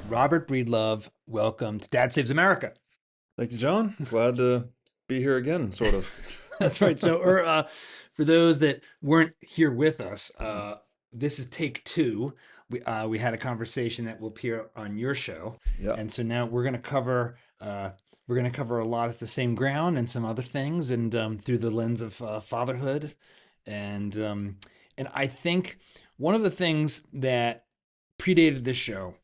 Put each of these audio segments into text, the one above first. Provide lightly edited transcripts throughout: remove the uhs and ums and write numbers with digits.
Robert Breedlove, welcome to Dad Saves America. Thank you, John. Glad to be here again, sort of. That's right. For those that weren't here with us, this is take two. We had a conversation that will appear on your show, Yeah. and so now we're gonna cover a lot of the same ground and some other things, and through the lens of fatherhood, and um, and I think one of the things that predated this show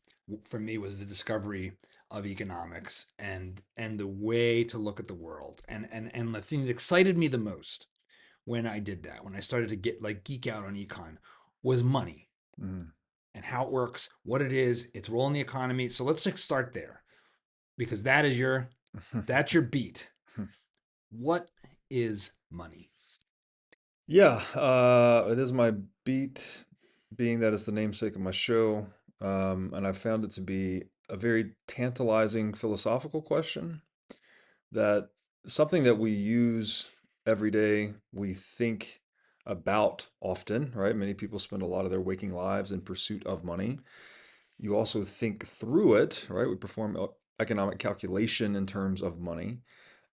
for me was the discovery of economics and the way to look at the world. And the thing that excited me the most when I did that, when I started to get like geek out on econ, was money Mhm. and how it works, what it is, its role in the economy. So let's just start there because that's your beat. What is money? Yeah, it is my beat, being that it's the namesake of my show, and I found it to be a very tantalizing philosophical question that something that we use every day, we think about often, right? Many people spend a lot of their waking lives in pursuit of money. You also think through it, right? We perform economic calculation in terms of money.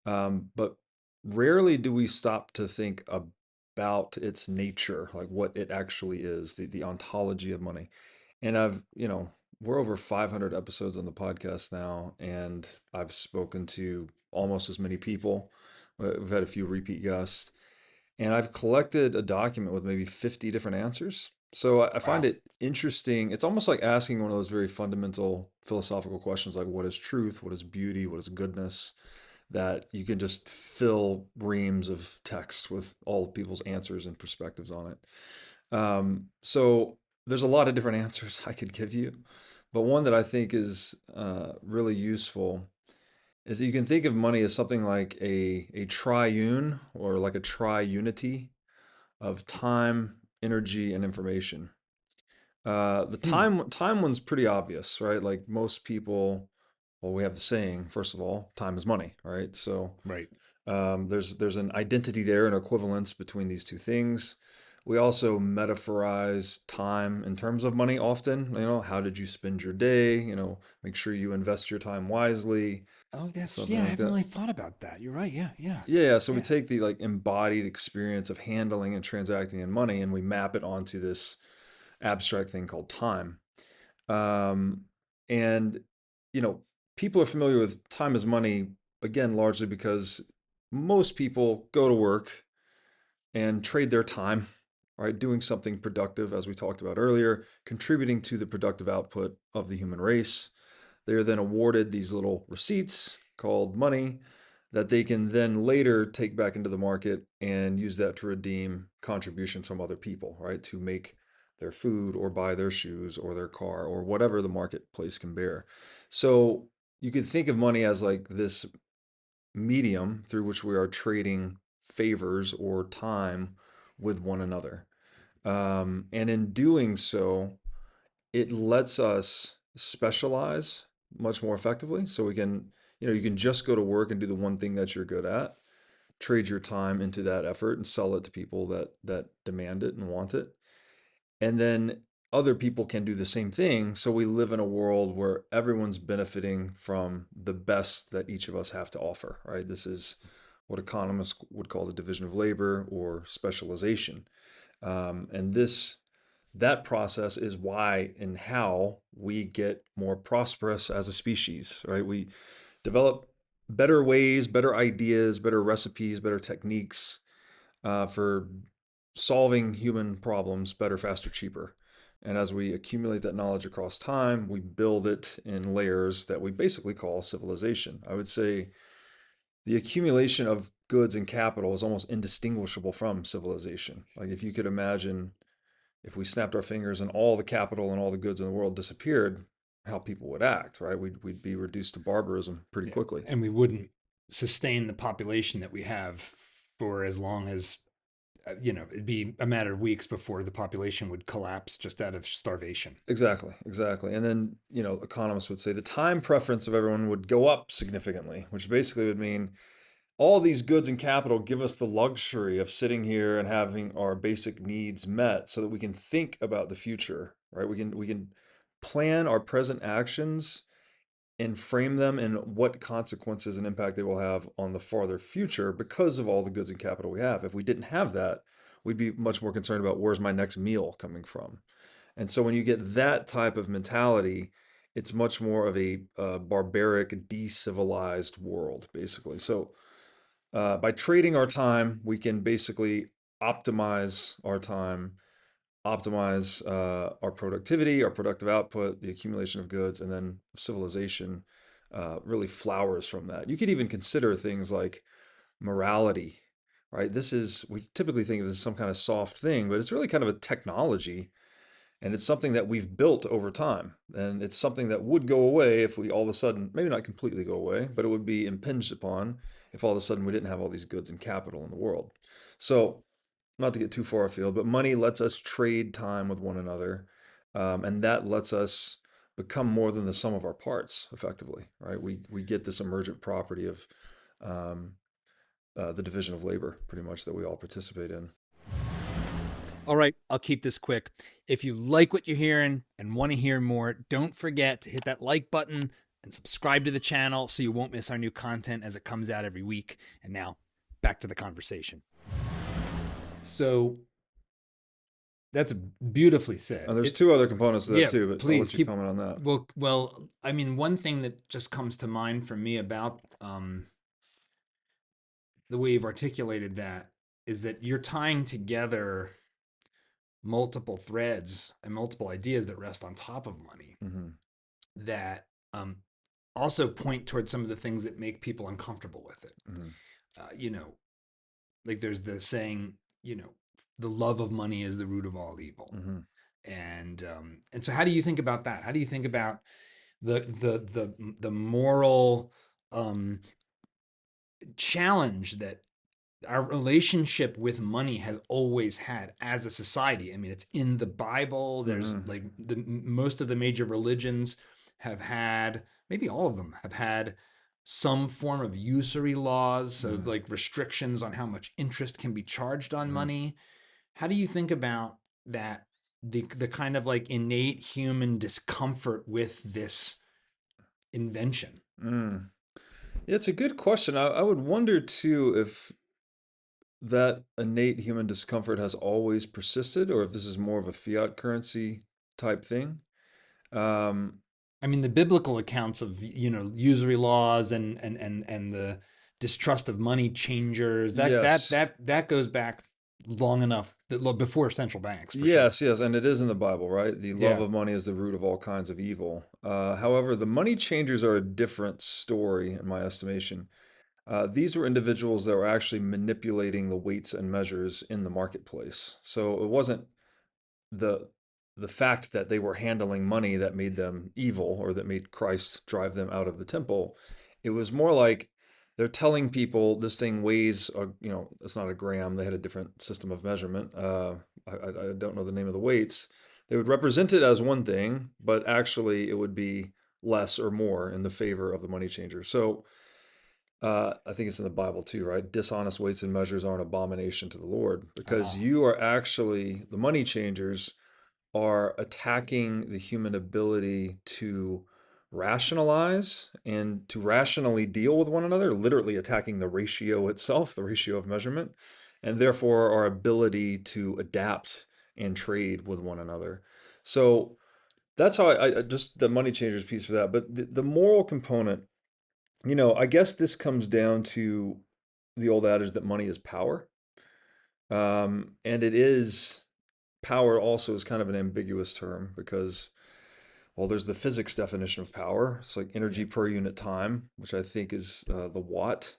But rarely do we stop to think about its nature, like what it actually is, the ontology of money. And we're over 500 episodes on the podcast now, and I've spoken to almost as many people. We've had a few repeat guests, and I've collected a document with maybe 50 different answers. So I find Wow. it interesting. It's almost like asking one of those very fundamental philosophical questions like what is truth, what is beauty, what is goodness, that you can just fill reams of text with all of people's answers and perspectives on it. So there's a lot of different answers I could give you, but one that I think is really useful is that you can think of money as something like a triune or like a triunity of time, energy, and information. The Hmm. time one's pretty obvious, right? Like most people, well, we have the saying, first of all, time is money, right? So Right. there's an identity there, an equivalence between these two things. We also metaphorize time in terms of money often. How did you spend your day? Make sure you invest your time wisely, Oh, something yeah. I like haven't that. really thought about that. You're right. Yeah. Yeah. Yeah, so we Yeah. take the like embodied experience of handling and transacting in money and we map it onto this abstract thing called time. Um, and, you know, People are familiar with time as money, again, largely because most people go to work and trade their time, right? Doing something productive, as we talked about earlier, contributing to the productive output of the human race. They are then awarded these little receipts called money that they can then later take back into the market and use that to redeem contributions from other people, right? To make their food or buy their shoes or their car or whatever the marketplace can bear. So you could think of money as like this medium through which we are trading favors or time with one another. And in doing so, it lets us specialize much more effectively. So you can just go to work and do the one thing that you're good at, trade your time into that effort and sell it to people that demand it and want it. And then other people can do the same thing. So we live in a world where everyone's benefiting from the best that each of us have to offer, right? This is what economists would call the division of labor or specialization. And that process is why and how we get more prosperous as a species, right? We develop better ways, better ideas, better recipes, better techniques for solving human problems better, faster, cheaper. And as we accumulate that knowledge across time, we build it in layers that we basically call civilization. I would say the accumulation of goods and capital is almost indistinguishable from civilization. Like if you could imagine if we snapped our fingers and all the capital and all the goods in the world disappeared, how people would act, right? We'd be reduced to barbarism pretty Yeah. quickly. And we wouldn't sustain the population that we have for as long as, it'd be a matter of weeks before the population would collapse just out of starvation. Exactly, exactly. And then, economists would say the time preference of everyone would go up significantly, which basically would mean all these goods and capital give us the luxury of sitting here and having our basic needs met so that we can think about the future, right? We can plan our present actions and frame them in what consequences and impact they will have on the farther future because of all the goods and capital we have. If we didn't have that, we'd be much more concerned about where's my next meal coming from. And so when you get that type of mentality, it's much more of a barbaric, decivilized world, basically. So by trading our time, we can basically optimize our time, optimize our productivity, our productive output, the accumulation of goods, and then civilization really flowers from that. You could even consider things like morality, right? We typically think of this as some kind of soft thing, but it's really kind of a technology, and it's something that we've built over time. And it's something that would go away if we all of a sudden, maybe not completely go away, but it would be impinged upon if all of a sudden we didn't have all these goods and capital in the world. So not to get too far afield, but money lets us trade time with one another, and that lets us become more than the sum of our parts, effectively, right? We get this emergent property of um, the division of labor, pretty much, that we all participate in. All right, I'll keep this quick. If you like what you're hearing and want to hear more, don't forget to hit that like button and subscribe to the channel so you won't miss our new content as it comes out every week. And now, back to the conversation. So that's beautifully said. There's two other components to that Yeah, too, but I'll please let you keep. comment on that. Well, I mean, one thing that just comes to mind for me about the way you've articulated that is that you're tying together multiple threads and multiple ideas that rest on top of money Hmm. that also point towards some of the things that make people uncomfortable with it. Hmm. You know, like there's the saying, the love of money is the root of all evil. Hmm. And so how do you think about that? How do you think about the moral challenge that our relationship with money has always had as a society? I mean, it's in the Bible. There's Hmm. like most of the major religions have had, maybe all of them have had some form of usury laws, so Hmm. like restrictions on how much interest can be charged on Hmm. money. How do you think about that? The kind of like innate human discomfort with this invention. Mm. Yeah, it's a good question. I would wonder too if that innate human discomfort has always persisted, or if this is more of a fiat currency type thing. Um, I mean, the biblical accounts of usury laws and the distrust of money changers yes, that goes back long enough before central banks for sure. yes, and it is in the Bible, right? The love Yeah. of money is the root of all kinds of evil. However, the money changers are a different story, in my estimation. These were individuals that were actually manipulating the weights and measures in the marketplace. So it wasn't the the fact that they were handling money that made them evil or that made Christ drive them out of the temple. It was more like they're telling people this thing weighs, it's not a gram. They had a different system of measurement. I don't know the name of the weights. They would represent it as one thing, but actually it would be less or more in the favor of the money changer. So I think it's in the Bible too, right? Dishonest weights and measures are an abomination to the Lord because Uh-huh. you are actually, the money changers are attacking the human ability to rationalize and to rationally deal with one another, literally attacking the ratio itself, the ratio of measurement, and therefore our ability to adapt and trade with one another. So that's how I just the money changers piece for that. But the moral component, I guess this comes down to the old adage that money is power. And it is power also is kind of an ambiguous term because, well, there's the physics definition of power. It's like Yeah. energy per unit time, which I think is the watt.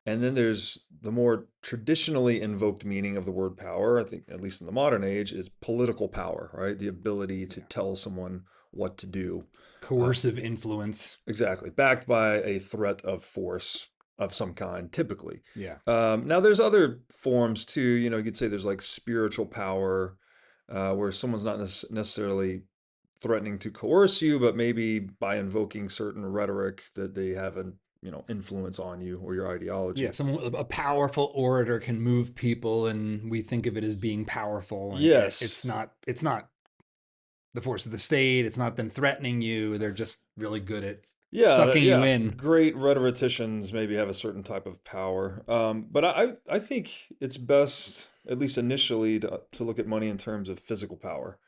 And then there's the more traditionally invoked meaning of the word power, I think, at least in the modern age, is political power, right? The ability to Yeah. tell someone what to do. Uh, Coercive influence. Exactly, backed by a threat of force of some kind, typically. Yeah. Now, there's other forms too. You could say there's like spiritual power, where someone's not necessarily threatening to coerce you, but maybe by invoking certain rhetoric that they have an influence on you or your Yeah, ideology. a powerful orator can move people, and we think of it as being powerful, and it's Yes, not. It's not the force of the state. It's not them threatening you. They're just really good at Yeah, sucking you yeah. in. Great rhetoricians maybe have a certain type of power. But I think it's best, at least initially, to look at money in terms of physical power.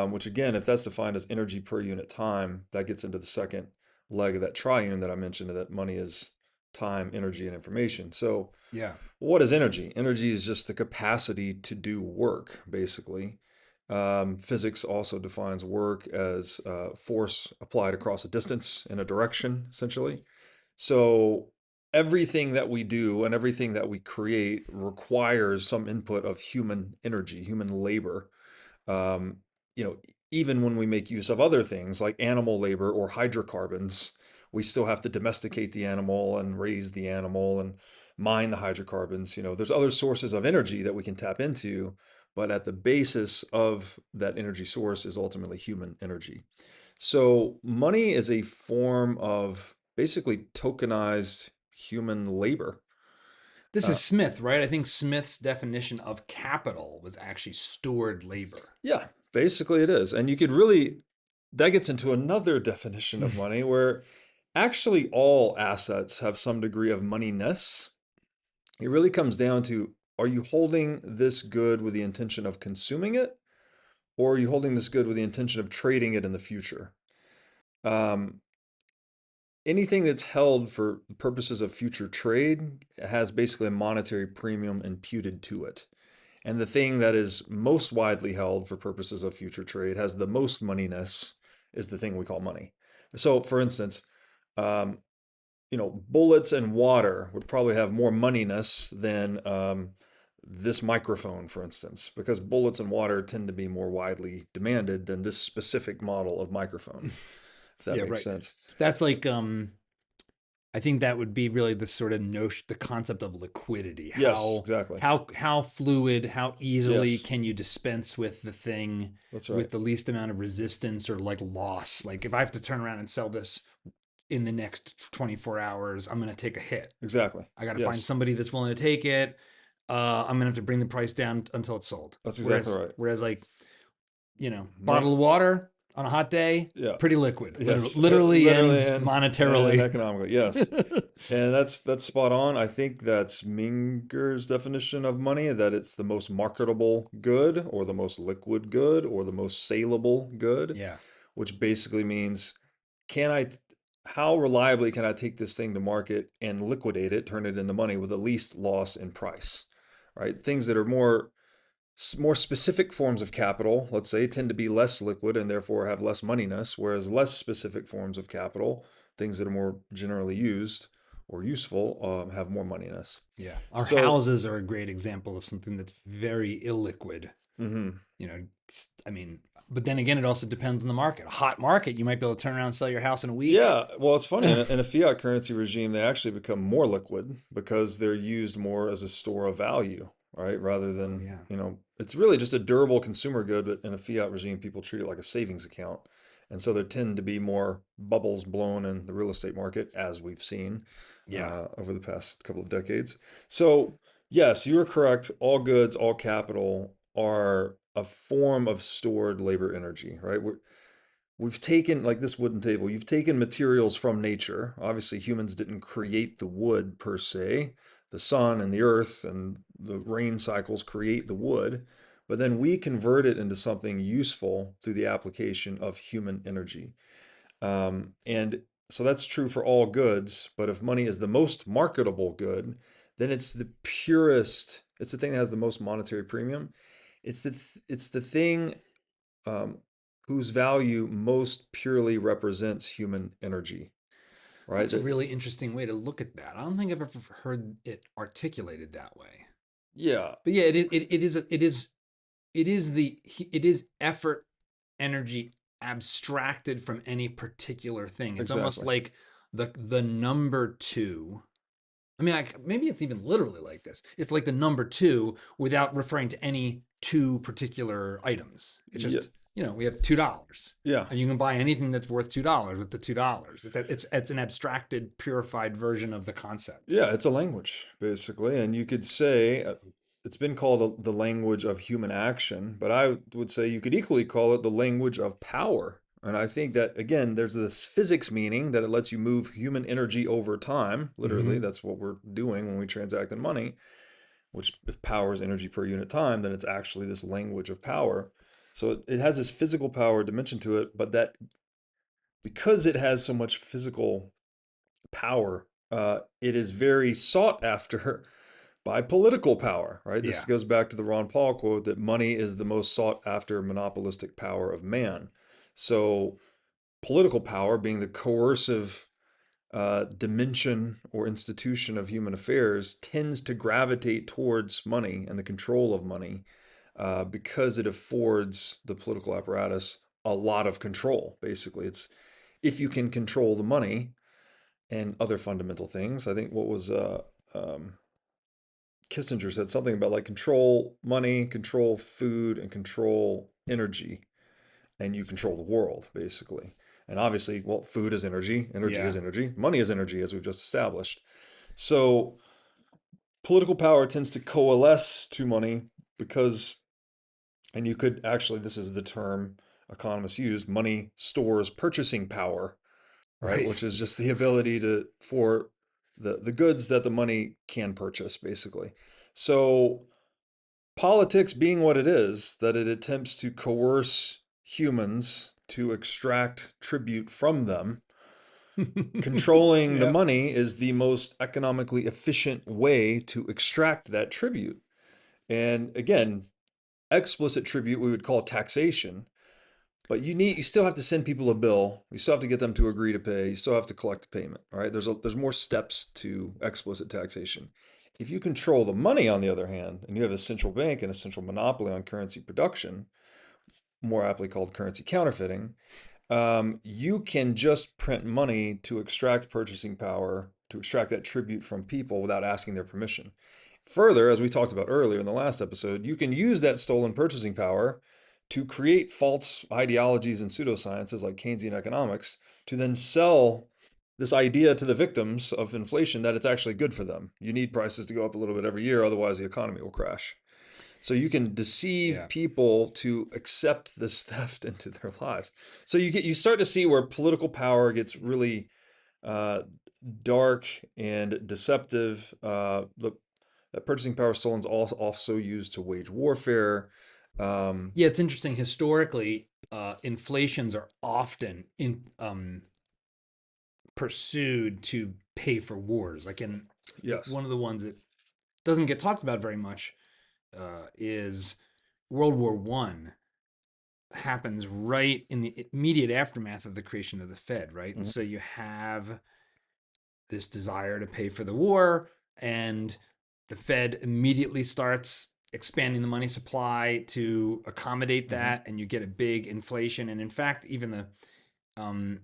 Which again, if that's defined as energy per unit time, that gets into the second leg of that triune that I mentioned, that money is time, energy, and information. So Yeah. what is energy? Energy is just the capacity to do work, basically. Physics also defines work as force applied across a distance in a direction, essentially. So everything that we do and everything that we create requires some input of human energy, human labor. Um, you know, even when we make use of other things like animal labor or hydrocarbons, we still have to domesticate the animal and raise the animal and mine the hydrocarbons. There's other sources of energy that we can tap into, but at the basis of that energy source is ultimately human energy. So money is a form of basically tokenized human labor. This Uh, is Smith, right? I think Smith's definition of capital was actually stored labor. Yeah, basically it is. And you could really, that gets into another definition of money where actually all assets have some degree of moneyness. It really comes down to, are you holding this good with the intention of consuming it, or are you holding this good with the intention of trading it in the future? Um, Anything that's held for purposes of future trade has basically a monetary premium imputed to it. And the thing that is most widely held for purposes of future trade has the most moneyness is the thing we call money. So, for instance, um, bullets and water would probably have more moneyness than this microphone, for instance, because bullets and water tend to be more widely demanded than this specific model of microphone, if that Yeah, makes right. sense. That's like I think that would be really the sort of notion, the concept of liquidity. Yes, How exactly. how fluid, how easily Yes, can you dispense with the thing that's right. with the least amount of resistance or like loss? Like if I have to turn around and sell this in the next 24 hours, I'm going to take a hit. Exactly. I got to find Yes, somebody that's willing to take it. I'm going to have to bring the price down until it's sold. that's exactly Whereas right. like Mon- bottle of water on a hot day, yeah. pretty liquid, Yes, literally and literally and monetarily. economically. Yes. And that's spot on. I think that's Minger's definition of money, that it's the most marketable good or the most liquid good or the most saleable good, Yeah. which basically means can I how reliably can I take this thing to market and liquidate it, turn it into money with the least loss in price, right? Things that are more specific forms of capital, let's say, tend to be less liquid and therefore have less moneyness, whereas less specific forms of capital, things that are more generally used or useful, have more moneyness. Yeah. Our So, houses are a great example of something that's very illiquid. mhm. You know, I mean, but then again, it also depends on the market. A hot market, you might be able to turn around and sell your house in a week. Yeah, well, it's funny. In a fiat currency regime, they actually become more liquid because they're used more as a store of value, right? Rather Oh, than, yeah. it's really just a durable consumer good, but in a fiat regime, people treat it like a savings account. And so there tend to be more bubbles blown in the real estate market, as we've seen Yeah. over the past couple of decades. So, yes, you are correct. All goods, all capital are a form of stored labor energy, right? We've taken, like this wooden table, you've taken materials from nature. Obviously, humans didn't create the wood per se. The sun and the earth and the rain cycles create the wood, but then we convert it into something useful through the application of human energy. And so that's true for all goods, but if money is the most marketable good, then it's the purest, it's the thing that has the most monetary premium. It's the thing um, whose value most purely represents human energy, right? That's a really interesting way to look at that. I don't think I've ever heard it articulated that way. Yeah, But yeah, it is effort, energy abstracted from any particular thing. It's almost exactly. like the number two. I mean, maybe it's even literally like this. It's like the number two without referring to any two particular items. It's Yeah, just we have $2, yeah, and you can buy anything that's worth $2 with the $2. It's an abstracted, purified version of the concept. yeah. It's a language basically, and you could say, it's been called the language of human action, but I would say you could equally call it the language of power. And I think that, again, there's this physics meaning that it lets you move human energy over time. Literally, Hmm. that's what we're doing when we transact in money, which if power is energy per unit time, then it's actually this language of power. So it has this physical power dimension to it, but that because it has so much physical power, it is very sought after by political power, right? This Yeah. goes back to the Ron Paul quote that money is the most sought after monopolistic power of man. So, political power being the coercive dimension or institution of human affairs tends to gravitate towards money and the control of money because it affords the political apparatus a lot of control. Basically, it's if you can control the money and other fundamental things. I think what was Kissinger said something about like control money, control food, and control energy, and you control the world basically. And obviously, well, food is energy, energy is Yeah. energy, money is energy, as we've just established. So political power tends to coalesce to money because, and you could actually, this is the term economists use, money stores purchasing power, right? Right. Which is just the ability to for the goods that the money can purchase, basically. So politics being what it is, that it attempts to coerce humans to extract tribute from them, controlling the Yep. money is the most economically efficient way to extract that tribute. And again, explicit tribute we would call taxation, but you still have to send people a bill. You still have to get them to agree to pay. You still have to collect the payment. All right. There's more steps to explicit taxation. If you control the money, on the other hand, and you have a central bank and a central monopoly on currency production, more aptly called currency counterfeiting, you can just print money to extract purchasing power, to extract that tribute from people without asking their permission. Further, as we talked about earlier in the last episode, you can use that stolen purchasing power to create false ideologies and pseudosciences like Keynesian economics to then sell this idea to the victims of inflation that it's actually good for them. You need prices to go up a little bit every year, otherwise, the economy will crash. So you can deceive Yeah. people to accept this theft into their lives. So you start to see where political power gets really uh, dark and deceptive. The purchasing power stolen is also used to wage warfare. Um, Yeah, it's interesting. Historically, inflations are often pursued to pay for wars. Like in yes. one of the ones that doesn't get talked about very much is World War I happens right in the immediate aftermath of the creation of the Fed, right? And Mhm. so you have this desire to pay for the war, and the Fed immediately starts expanding the money supply to accommodate Mhm. that, and you get a big inflation. And in fact, even the um,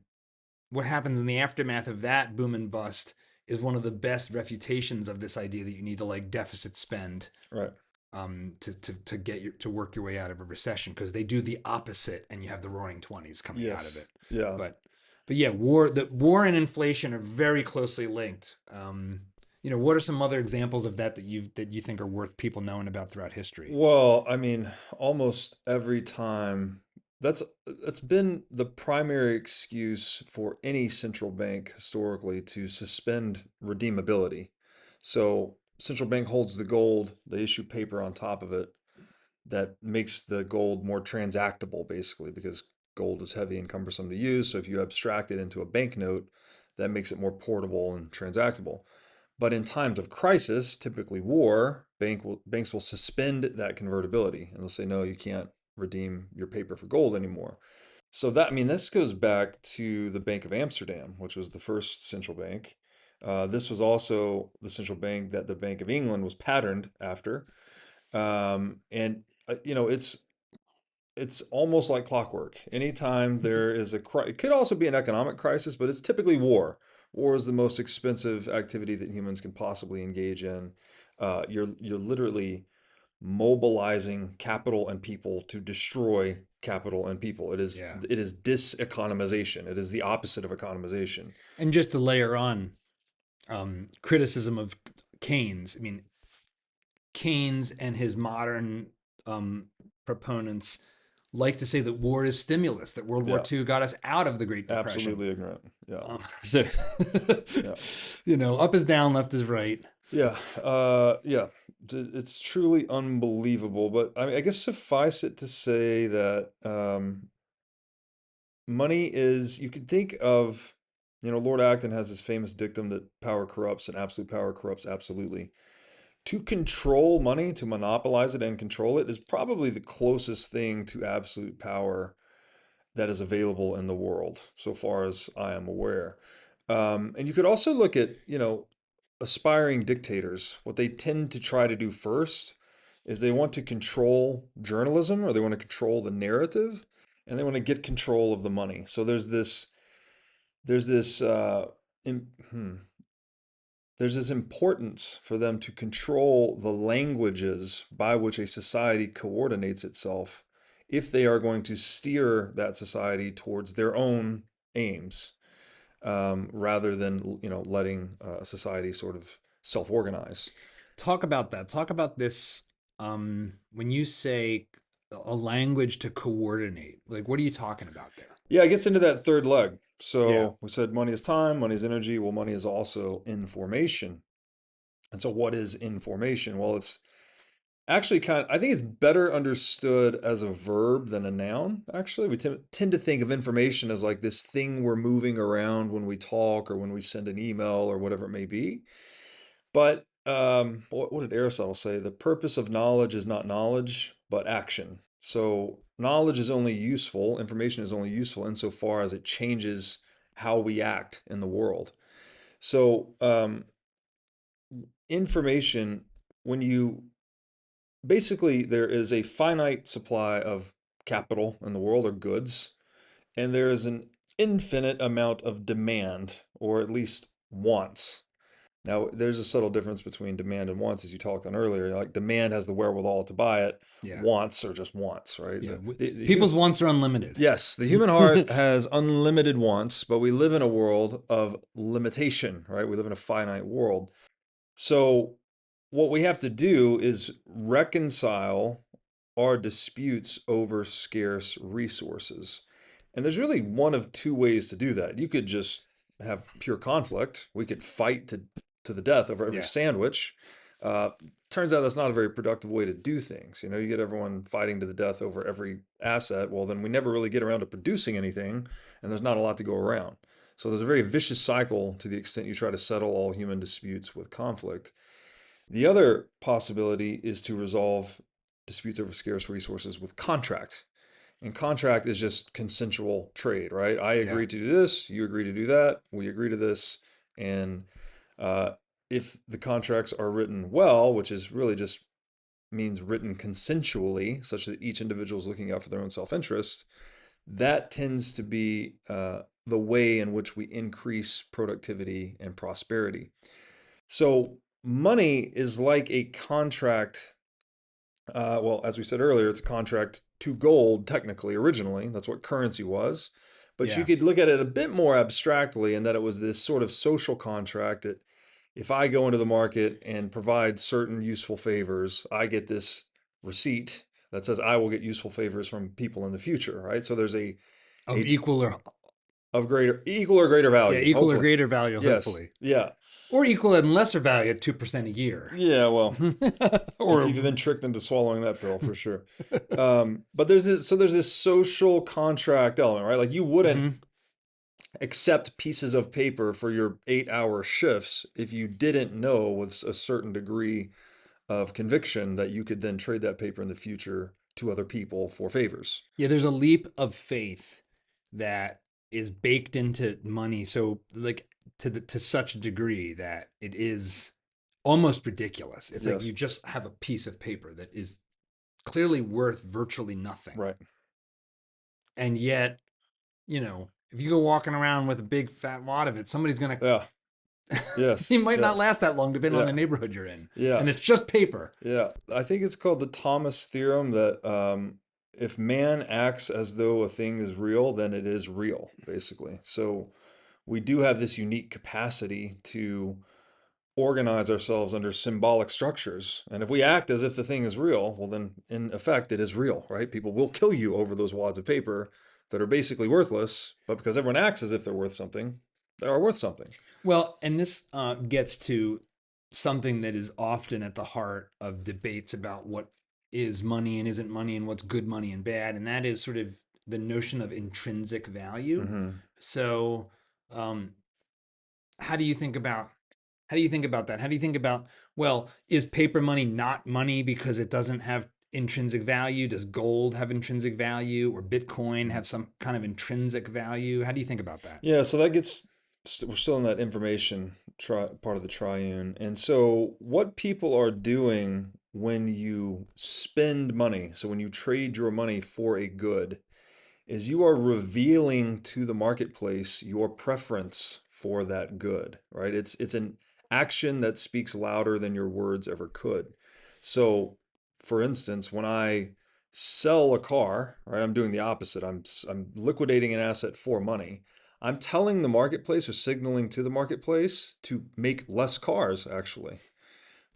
what happens in the aftermath of that boom and bust is one of the best refutations of this idea that you need to like deficit spend Right. to get your to work your way out of a recession, because they do the opposite and you have the roaring 20s coming out of Yes. it. Yeah. but but yeah, war and inflation are very closely linked. What are some other examples of that you think are worth people knowing about throughout history? Well, I mean, almost every time that's been the primary excuse for any central bank historically to suspend redeemability. So, central bank holds the gold, they issue paper on top of it that makes the gold more transactable basically because gold is heavy and cumbersome to use. So if you abstract it into a banknote, that makes it more portable and transactable. But in times of crisis, typically war, banks will suspend that convertibility and they'll say, no, you can't redeem your paper for gold anymore. So that, I mean, this goes back to the Bank of Amsterdam, which was the first central bank. This was also the central bank that the Bank of England was patterned after. And it's almost like clockwork. Anytime there is it could also be an economic crisis, but it's typically war. War is the most expensive activity that humans can possibly engage in. You're literally mobilizing capital and people to destroy capital and people. Yeah. It is diseconomization. It is the opposite of economization. And just to layer on criticism of Keynes, I mean, Keynes and his modern um, proponents like to say that war is stimulus, that World War Yeah. II got us out of the Great Depression. Absolutely ignorant. Yeah. So, Yeah. up is down, left is right. Yeah. Yeah. It's truly unbelievable. But I mean, I guess suffice it to say that money is, you could think of, Lord Acton has this famous dictum that power corrupts and absolute power corrupts absolutely. To control money, to monopolize it and control it, is probably the closest thing to absolute power that is available in the world, so far as I am aware. And you could also look at, aspiring dictators. What they tend to try to do first is they want to control journalism, or they want to control the narrative, and they want to get control of the money. So there's this in, hmm, there's this importance for them to control the languages by which a society coordinates itself if they are going to steer that society towards their own aims, rather than letting a society sort of self-organize. Talk about that. Talk about this. When you say a language to coordinate, like what are you talking about there? Yeah, it gets into that third leg. Yeah. So we said money is time, money is energy. Well, money is also information. And so what is information? Well, it's actually I think it's better understood as a verb than a noun, actually. We tend to think of information as like this thing we're moving around when we talk or when we send an email or whatever it may be. But what did Aristotle say? The purpose of knowledge is not knowledge, but action. So knowledge is only useful, information is only useful insofar as it changes how we act in the world. So information, when you basically, there is a finite supply of capital in the world, or goods, and there is an infinite amount of demand, or at least wants. Now, there's a subtle difference between demand and wants, as you talked on earlier. Like, demand has the wherewithal to buy it. Yeah. Wants are just wants, right? Yeah. The People's wants are unlimited. yes, the human heart has unlimited wants, but we live in a world of limitation, right? We live in a finite world. So, what we have to do is reconcile our disputes over scarce resources. And there's really one of two ways to do that. You could just have pure conflict. We could fight to the death over every Yeah. sandwich. Uh, Turns out that's not a very productive way to do things. You get everyone fighting to the death over every asset. Well, then we never really get around to producing anything, and there's not a lot to go around. So there's a very vicious cycle to the extent you try to settle all human disputes with conflict. The other possibility is to resolve disputes over scarce resources with contract. And contract is just consensual trade, right? I Yeah. agree to do this, you agree to do that, we agree to this. And uh, if the contracts are written well, which is really just means written consensually, such that each individual is looking out for their own self interest, that tends to be the way in which we increase productivity and prosperity. So money is like a contract. Well, as we said earlier, it's a contract to gold, technically, originally. That's what currency was. But you Yeah. could look at it a bit more abstractly, in that it was this sort of social contract that if I go into the market and provide certain useful favors, I get this receipt that says I will get useful favors from people in the future, right? So there's Of a equal or of greater, equal or greater yeah, value, equal or hopefully. greater value, Yes. hopefully. Yeah. Or equal and lesser value at 2% a year. Yeah, well, if Or you've been tricked into swallowing that pill, for sure. But there's this social contract element, right? Like, you wouldn't Mhm. accept pieces of paper for your 8-hour shifts if you didn't know with a certain degree of conviction that you could then trade that paper in the future to other people for favors. Yeah, there's a leap of faith that is baked into money. So like to such a degree that it is almost ridiculous. It's like Yes, you just have a piece of paper that is clearly worth virtually nothing. right. And yet, if you go walking around with a big fat wad of it, somebody's gonna Yeah. he Yes. might Yeah. not last that long depending on Yeah. the neighborhood you're in. Yeah. And it's just paper. Yeah, I think it's called the Thomas theorem, that if man acts as though a thing is real, then it is real, basically. So we do have this unique capacity to organize ourselves under symbolic structures. And if we act as if the thing is real, well, then in effect, it is real, right? People will kill you over those wads of paper that are basically worthless, but because everyone acts as if they're worth something, they are worth something. Well, and this gets to something that is often at the heart of debates about what is money and isn't money and what's good money and bad, and that is sort of the notion of intrinsic value. Mm-hmm. So, um, how do you think about how do you think about that? How do you think about, well, is paper money not money because it doesn't have intrinsic value? Does gold have intrinsic value, or Bitcoin have some kind of intrinsic value? How do you think about that? Yeah, so that gets, we're still in that information part of the triune. And so, what people are doing when you spend money, so when you trade your money for a good, is you are revealing to the marketplace your preference for that good, right? It's an action that speaks louder than your words ever could. So, for instance, when I sell a car, right, I'm doing the opposite. I'm liquidating an asset for money. I'm telling the marketplace or signaling to the marketplace to make less cars, actually.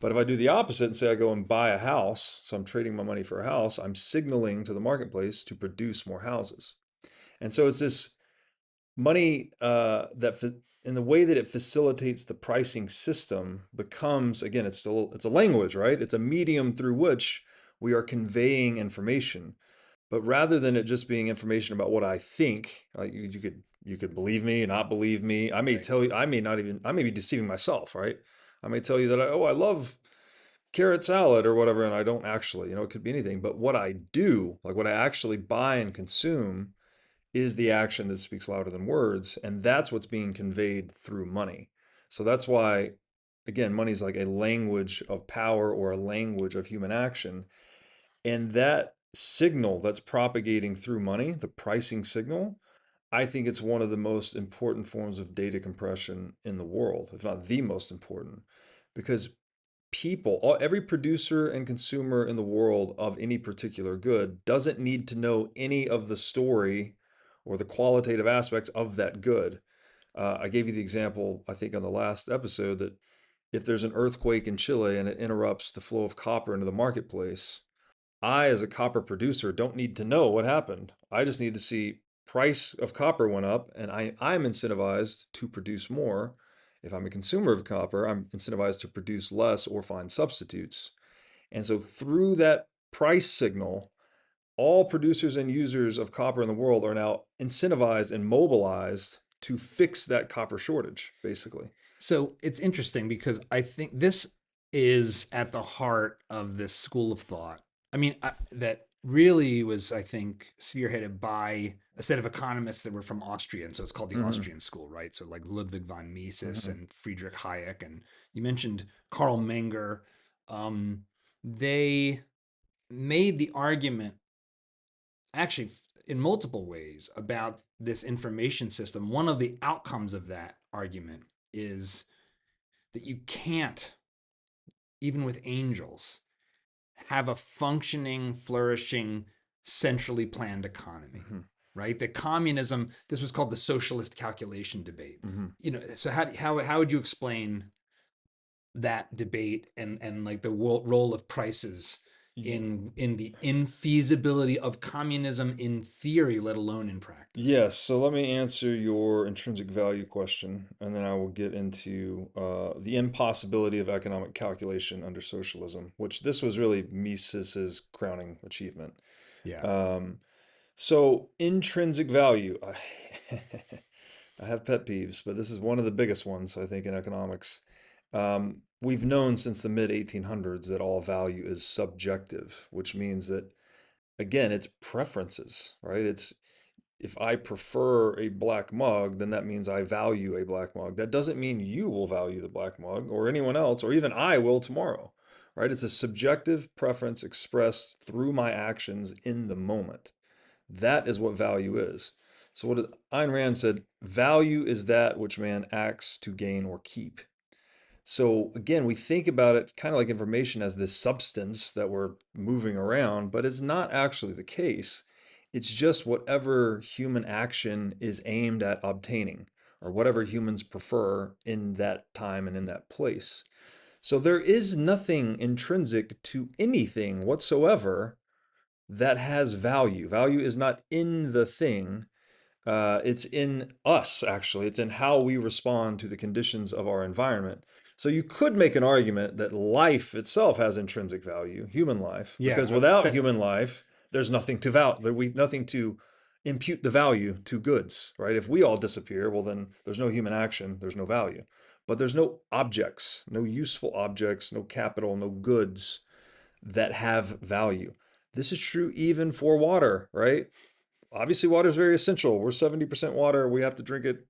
But if I do the opposite and say I go and buy a house, so I'm trading my money for a house, I'm signaling to the marketplace to produce more houses. And so it's this money in the way that it facilitates the pricing system becomes, again, it's a language, right? It's a medium through which we are conveying information. But rather than it just being information about what I think, like you could believe me, not believe me. I may Right. tell you, I may be deceiving myself, right? I may tell you that I love carrot salad or whatever, and I don't actually, it could be anything. But what I do, like what I actually buy and consume, is the action that speaks louder than words, and that's what's being conveyed through money. So that's why, again, money is like a language of power or a language of human action, and that signal that's propagating through money, the pricing signal, I think it's one of the most important forms of data compression in the world, if not the most important, because every producer and consumer in the world of any particular good doesn't need to know any of the story or the qualitative aspects of that good. I gave you the example, I think, on the last episode that if there's an earthquake in Chile and it interrupts the flow of copper into the marketplace, I, as a copper producer, don't need to know what happened. I just need to see price of copper went up, and I'm incentivized to produce more. If I'm a consumer of copper, I'm incentivized to produce less or find substitutes. And so through that price signal, all producers and users of copper in the world are now incentivized and mobilized to fix that copper shortage, basically. So it's interesting because I think this is at the heart of this school of thought. I mean, that really was, I think, spearheaded by a set of economists that were from Austria. And so it's called the Mm-hmm. Austrian school, right? So like Ludwig von Mises Mm-hmm. and Friedrich Hayek. And you mentioned Karl Menger. They made the argument actually in multiple ways about this information system. One of the outcomes of that argument is that you can't, even with angels, have a functioning, flourishing, centrally planned economy, Mm-hmm. right? That communism, this was called the socialist calculation debate. Mm-hmm. So how would you explain that debate and like the role of prices in the infeasibility of communism in theory, let alone in practice? Yes, so let me answer your intrinsic value question, and then I will get into the impossibility of economic calculation under socialism, which this was really Mises's crowning achievement. Yeah. Um, so intrinsic value, I have pet peeves, but this is one of the biggest ones, I think, in economics. We've known since the mid 1800s that all value is subjective, which means that, again, it's preferences, right? It's if I prefer a black mug, then that means I value a black mug. That doesn't mean you will value the black mug or anyone else, or even I will tomorrow, right? It's a subjective preference expressed through my actions in the moment. That is what value is. So, what Ayn Rand said, value is that which man acts to gain or keep. So again, we think about it kind of like information as this substance that we're moving around, but it's not actually the case. It's just whatever human action is aimed at obtaining, or whatever humans prefer in that time and in that place. So there is nothing intrinsic to anything whatsoever that has value. Value is not in the thing, it's in us, actually. It's in how we respond to the conditions of our environment. So you could make an argument that life itself has intrinsic value, human life, because Yeah, without but human life, there's nothing to nothing to impute the value to goods, right? If we all disappear, well, then there's no human action, there's no value. But there's no objects, no useful objects, no capital, no goods that have value. This is true even for water, right? Obviously water is very essential. We're 70% water. We have to drink it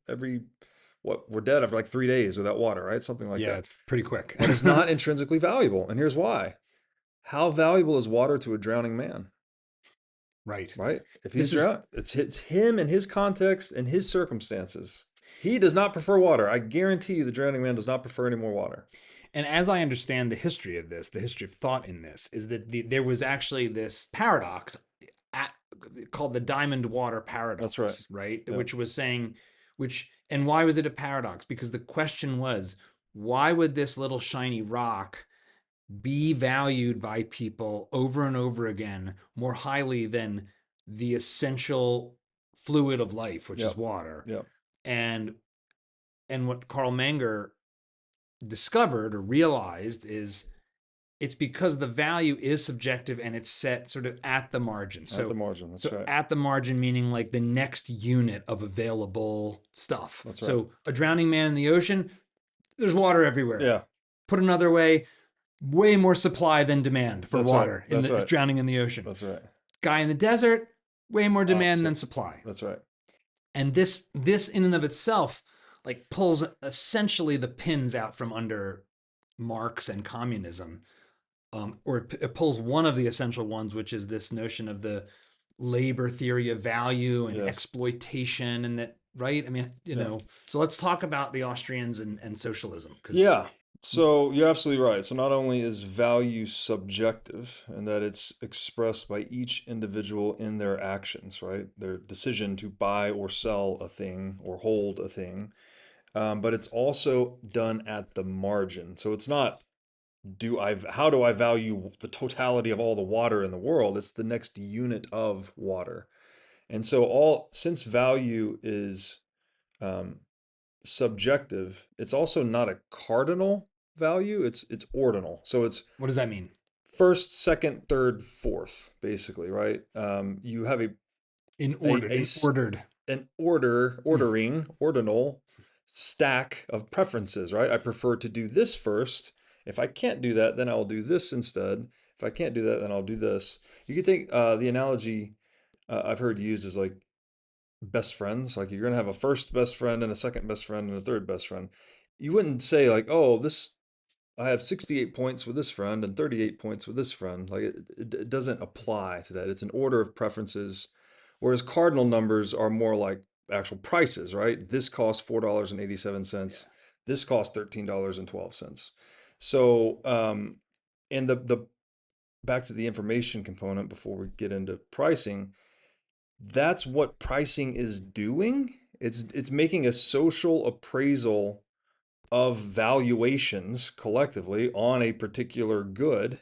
we're dead after like 3 days without water, right? Something like yeah, that. it's pretty quick. But it's not intrinsically valuable. And here's why. How valuable is water to a drowning man, Right. right? If he's This is, drowned, it's him and his context and his circumstances. He does not prefer water. I guarantee you the drowning man does not prefer any more water. and as I understand the history of this, the history of thought in this, is that there was actually this paradox at, called the diamond water That's right. paradox, right? Yeah. Which was saying, and why was it a paradox? Because the question was, why would this little shiny rock be valued by people over and over again more highly than the essential fluid of life, which is Yep. water? Yep. And what Carl Menger discovered or realized is it's because the value is subjective and it's set sort of at the margin. At the margin. That's right. At the margin, meaning like the next unit of available stuff. That's right. So a drowning man in the ocean, there's water everywhere. Yeah. Put another way, way more supply than demand for That's water right. That's right. drowning in the ocean. That's right. Guy in the desert, way more demand than supply. That's right. And this in and of itself like pulls essentially the pins out from under Marx and communism, or it pulls one of the essential ones, which is this notion of the labor theory of value and Yes. exploitation, and that, right? I mean, you know. So let's talk about the Austrians and socialism. Yeah. So you're absolutely right. So not only is value subjective in that it's expressed by each individual in their actions, right? Their decision to buy or sell a thing or hold a thing, but it's also done at the margin. So it's not how do I value the totality of all the water in the world? It's the next unit of water. And so since value is um, subjective, it's also not a cardinal value, it's ordinal. So it's What does that mean? first, second, third, fourth, basically, right? You have Ordered. an ordinal stack of preferences, right? I prefer to do this first. If I can't do that, then I'll do this instead. If I can't do that, then I'll do this. You could think the analogy I've heard used is like best friends. Like you're gonna have a first best friend and a second best friend and a third best friend. You wouldn't say like, oh, I have 68 points with this friend and 38 points with this friend. Like it doesn't apply to that. It's an order of preferences, whereas cardinal numbers are more like actual prices, right? This costs $4.87. This costs $13.12. So, and the back to the information component before we get into pricing, that's what pricing is doing. It's making a social appraisal of valuations collectively on a particular good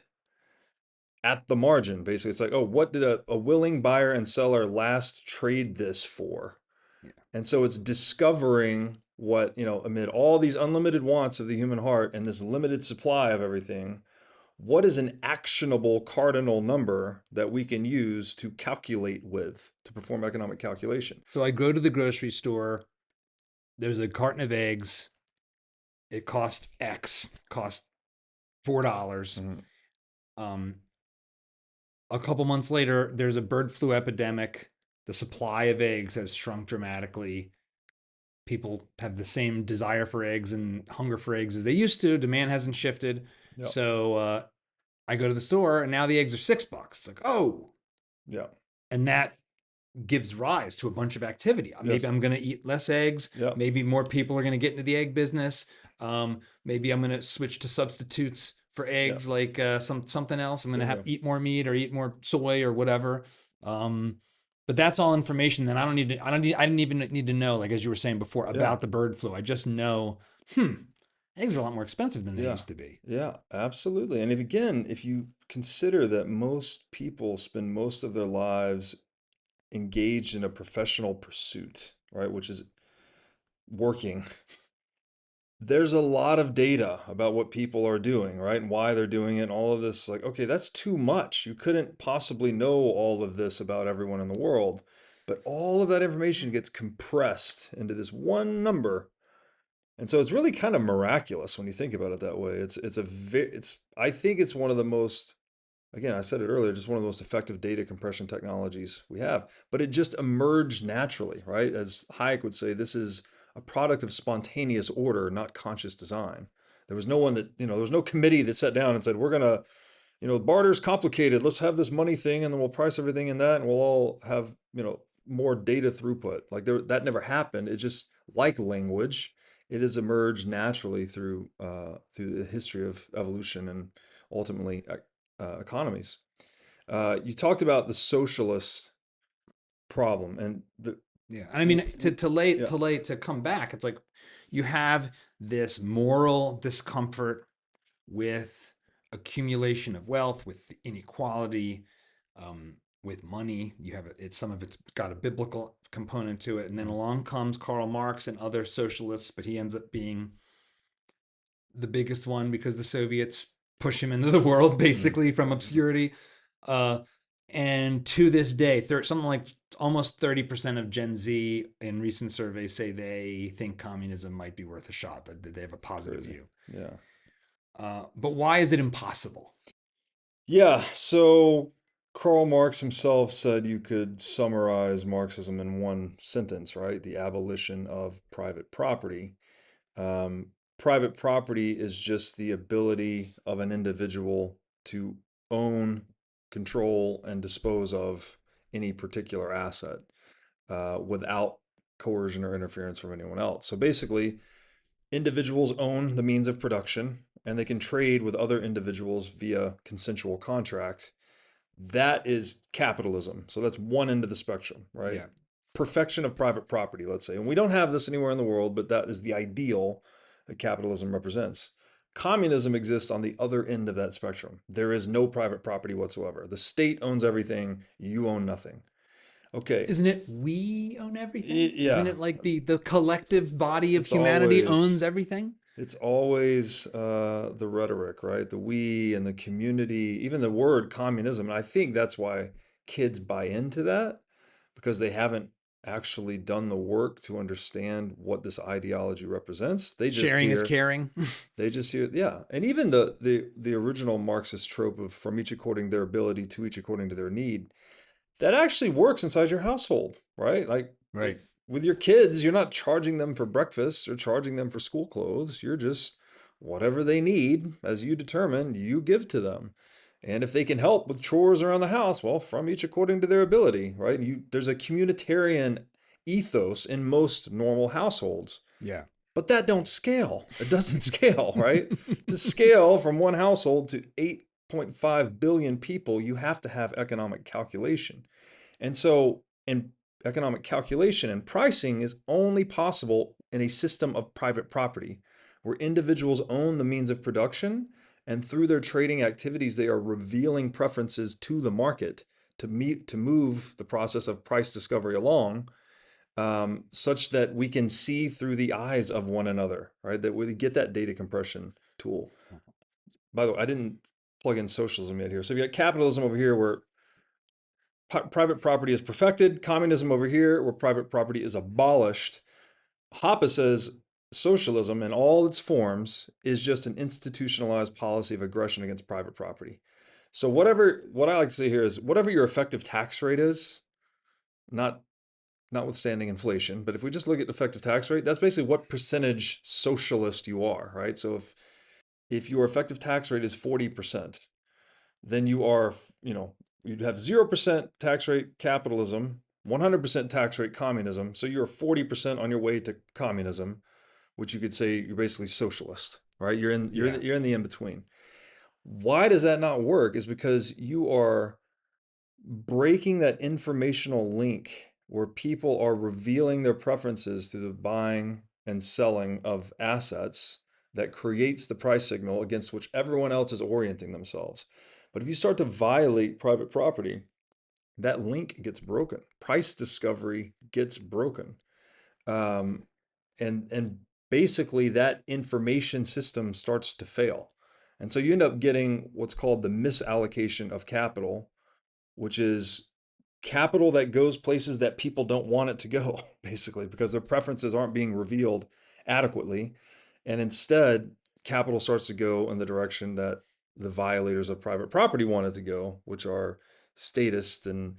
at the margin. Basically, it's like, oh, what did a willing buyer and seller last trade this for? Yeah. And so it's discovering what, amid all these unlimited wants of the human heart and this limited supply of everything, what is an actionable cardinal number that we can use to calculate with, to perform economic calculation? So I go to the grocery store. There's a carton of eggs. It cost X, cost $4. Mm-hmm. A couple months later, there's a bird flu epidemic. The supply of eggs has shrunk dramatically. People have the same desire for eggs and hunger for eggs as they used to. Demand hasn't shifted. Yep. So I go to the store and now the eggs are $6. It's like, oh. Yeah. And that gives rise to a bunch of activity. Maybe I'm going to eat less eggs. Yep. Maybe more people are going to get into the egg business. Maybe I'm going to switch to substitutes for eggs, like something else. I'm going to eat more meat or eat more soy or whatever. But that's all information that I don't need to, I didn't even need to know, like, as you were saying before, Yeah. about the bird flu. I just know, hmm, eggs are a lot more expensive than they Yeah. used to be. Yeah, absolutely. And if again, if you consider that most people spend most of their lives engaged in a professional pursuit, right, which is working, there's a lot of data about what people are doing, right, and why they're doing it, and all of this. Like, okay, that's too much. You couldn't possibly know all of this about everyone in the world, but all of that information gets compressed into this one number. And so it's really kind of miraculous when you think about it that way. It's I think it's one of the most, again, I said it earlier, just one of the most effective data compression technologies we have. But it just emerged naturally, right? As Hayek would say, this is a product of spontaneous order, not conscious design. There was no one that, there was no committee that sat down and said, we're going to, barter's complicated. Let's have this money thing and then we'll price everything in that and we'll all have, more data throughput. Like that never happened. It just, like language, it has emerged naturally through the history of evolution and ultimately economies. You talked about the socialist problem and Yeah. And I mean, yeah, to come back, it's like you have this moral discomfort with accumulation of wealth, with inequality, with money. You have it's some of it's got a biblical component to it, and then along comes Karl Marx and other socialists, but he ends up being the biggest one because the Soviets push him into the world mm, basically from obscurity. Uh, and to this day, something like almost 30% of Gen Z in recent surveys say they think communism might be worth a shot, that they have a positive crazy. view. Yeah. But why is it impossible? Yeah, so Karl Marx himself said you could summarize Marxism in one sentence, right? The abolition of private property. Um, Private property is just the ability of an individual to own, control, and dispose of any particular asset without coercion or interference from anyone else. So basically, individuals own the means of production and they can trade with other individuals via consensual contract. That is capitalism. So that's one end of the spectrum, right? Yeah. Perfection of private property, let's say. And we don't have this anywhere in the world, but that is the ideal that capitalism represents. Communism exists on the other end of that spectrum. There is no private property whatsoever. The state owns everything, you own nothing. Okay. Isn't it we own everything? Isn't Yeah, it like the collective body of it's humanity always owns everything? It's always the rhetoric, right? The we and the community, even the word communism. And I think that's why kids buy into that because they haven't actually done the work to understand what this ideology represents. Sharing is caring. They just hear, yeah. And even the original Marxist trope of from each according to their ability to each according to their need, that actually works inside your household, right? Like Right. with your kids, you're not charging them for breakfast or charging them for school clothes. You're just whatever they need, as you determine, you give to them. And if they can help with chores around the house, well, from each according to their ability, right? There's a communitarian ethos in most normal households. Yeah. But that don't scale. It doesn't scale, right? To scale from one household to 8.5 billion people, you have to have economic calculation. And so, in economic calculation and pricing is only possible in a system of private property where individuals own the means of production and through their trading activities they are revealing preferences to the market to move the process of price discovery along such that we can see through the eyes of one another, right? That we get that data compression tool. By the way, I didn't plug in socialism yet here. So we got capitalism over here where private property is perfected, communism over here where private property is abolished. Hoppe says socialism in all its forms is just an institutionalized policy of aggression against private property. So what I like to say here is whatever your effective tax rate is, not notwithstanding inflation, but if we just look at effective tax rate, that's basically what percentage socialist you are, right? So if your effective tax rate is 40%, then you are, you'd have 0% tax rate capitalism, 100% tax rate communism. So you're 40% on your way to communism, which you could say you're basically socialist, right? Yeah. You're in the in between. Why does that not work? Is because you are breaking that informational link where people are revealing their preferences through the buying and selling of assets that creates the price signal against which everyone else is orienting themselves. But if you start to violate private property, that link gets broken. Price discovery gets broken. Um, and basically that information system starts to fail. And so you end up getting what's called the misallocation of capital, which is capital that goes places that people don't want it to go, basically, because their preferences aren't being revealed adequately. And instead, capital starts to go in the direction that the violators of private property want it to go, which are statists and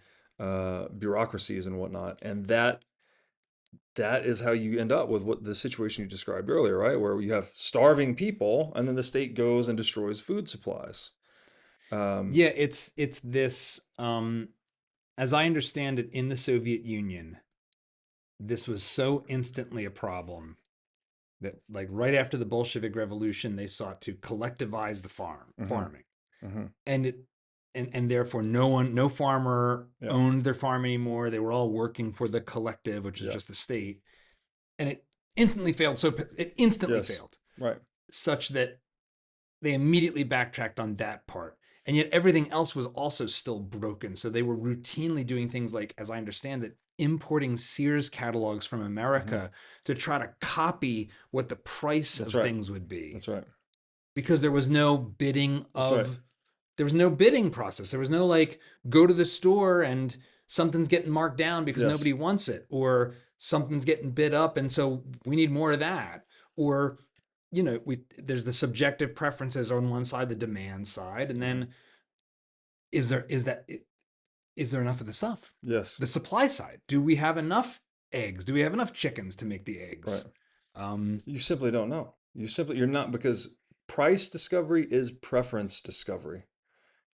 bureaucracies and whatnot. And that is how you end up with what the situation you described earlier, right? Where you have starving people, and then the state goes and destroys food supplies. Um, Yeah, it's this as I understand it in the Soviet Union, this was so instantly a problem that like right after the Bolshevik Revolution, they sought to collectivize the mhm, farming. mhm, And it and therefore no farmer yeah, owned their farm anymore. They were all working for the collective, which is yeah, just the state. And it instantly failed. So it instantly yes, failed, right. such that they immediately backtracked on that part. And yet everything else was also still broken. So they were routinely doing things like, as I understand it, importing Sears catalogs from Mhm. America to try to copy what the price That's of right. things would be That's right. because That's right. there was no bidding process. There was no like go to the store and something's getting marked down because Yes. nobody wants it, or something's getting bid up and so we need more of that. Or there's the subjective preferences on one side, the demand side, and Mhm. then is there is that is there enough of the stuff? Yes. The supply side. Do we have enough eggs? Do we have enough chickens to make the Right. eggs? Um, You simply don't know. You're not, because price discovery is preference discovery.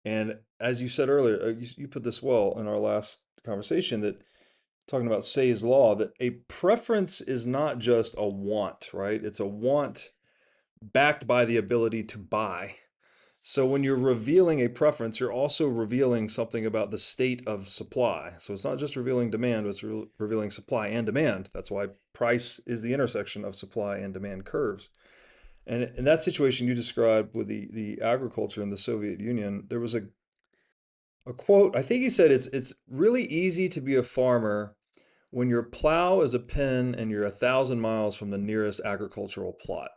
And as you said earlier, you put this well in our last conversation, that talking about Say's law, that a preference is not just a want, right? It's a want backed by the ability to buy. So when you're revealing a preference, you're also revealing something about the state of supply. So it's not just revealing demand, but it's revealing supply and demand. That's why price is the intersection of supply and demand curves. And in that situation you described with the agriculture in the Soviet Union, there was a quote. I think he said it's really easy to be a farmer when your plow is a pin and you're 1,000 miles from the nearest agricultural plot.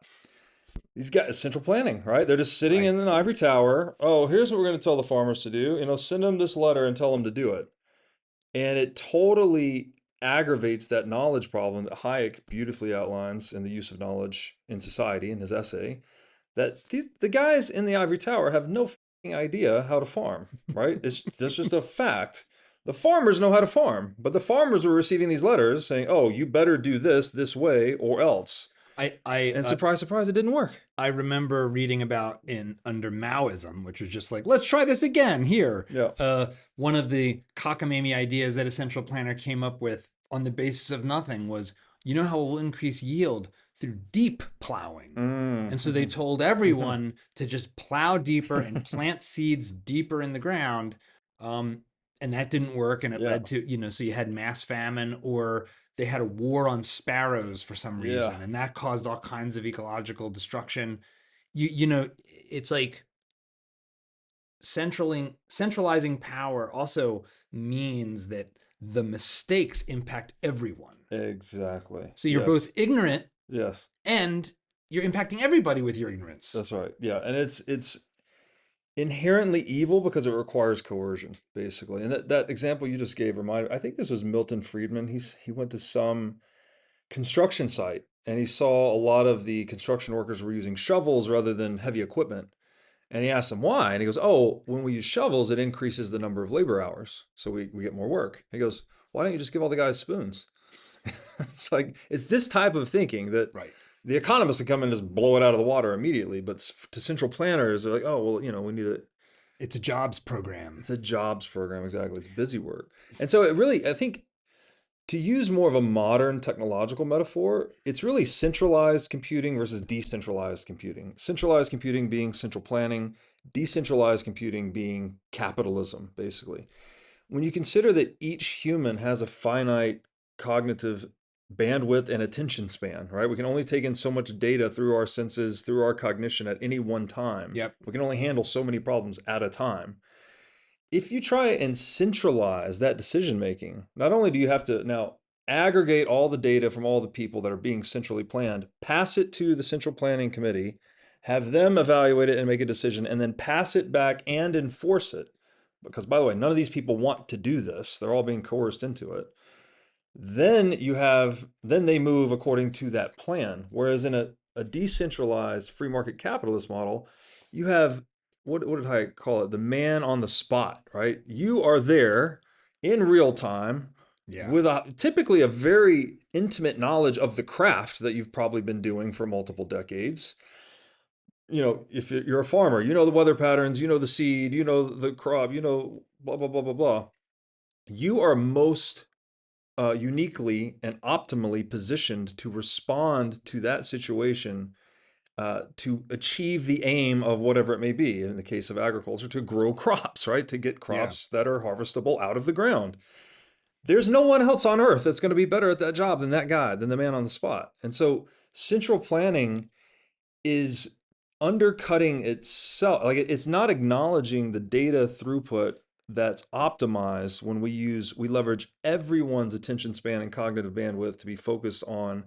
These guys, central planning, right? They're just sitting right. in an ivory tower. Oh, here's what we're going to tell the farmers to do. Send them this letter and tell them to do it. And it totally aggravates that knowledge problem that Hayek beautifully outlines in The Use of Knowledge in Society in his essay, that the guys in the ivory tower have no idea how to farm, right? That's just a fact. The farmers know how to farm, but the farmers were receiving these letters saying, "Oh, you better do this way or else." I I And uh, surprise, surprise, it didn't work. I remember reading about in under Maoism, which was just like, let's try this again here. Yeah. One of the cockamamie ideas that a central planner came up with on the basis of nothing was, how we'll increase yield through deep plowing. And so they Mm-hmm. told everyone to just plow deeper and plant seeds deeper in the ground. Um, and that didn't work. And it Yeah. led to, so you had mass famine, or they had a war on sparrows for some Yeah. reason. And that caused all kinds of ecological destruction. It's like centralizing power also means that the mistakes impact everyone. Exactly. So you're both Yes. ignorant Yes. and you're impacting everybody with your ignorance. That's right. Yeah. And it's inherently evil because it requires coercion, basically. And that example you just gave reminded, I think this was Milton Friedman. He went to some construction site and he saw a lot of the construction workers were using shovels rather than heavy equipment. And he asked them why. And he goes, "Oh, when we use shovels, it increases the number of labor hours. So we get more work." He goes, "Why don't you just give all the guys spoons?" It's like, it's this type of thinking that Right. the economists can come and just blow it out of the water immediately. But to central planners, they're like, "Oh, well, we need a, It's a jobs program. it's a jobs program." Exactly. It's busy work. And so it really, I think, to use more of a modern technological metaphor, it's really centralized computing versus decentralized computing. Centralized computing being central planning, decentralized computing being capitalism, basically. when you consider that each human has a finite cognitive bandwidth and attention span, right? We can only take in so much data through our senses, through our cognition at any one time. Yep. We can only handle so many problems at a time. If you try and centralize that decision making, not only do you have to now aggregate all the data from all the people that are being centrally planned, pass it to the central planning committee, have them evaluate it and make a decision, and then pass it back and enforce it. Because, by the way, none of these people want to do this, they're all being coerced into it. Then they move according to that plan. Whereas in a decentralized free market capitalist model, you have what did I call it? The man on the spot, right? You are there in real time Yeah. with typically a very intimate knowledge of the craft that you've probably been doing for multiple decades. If you're a farmer, you know the weather patterns, you know the seed, you know the crop, you know blah blah blah blah blah. You are most uniquely and optimally positioned to respond to that situation, to achieve the aim of whatever it may be. In the case of agriculture, to grow crops, right? To get Yeah. crops that are harvestable out of the ground. There's no one else on earth that's going to be better at that job than that guy, than the man on the spot. And so central planning is undercutting itself. Like it's not acknowledging the data throughput that's optimized when we leverage everyone's attention span and cognitive bandwidth to be focused on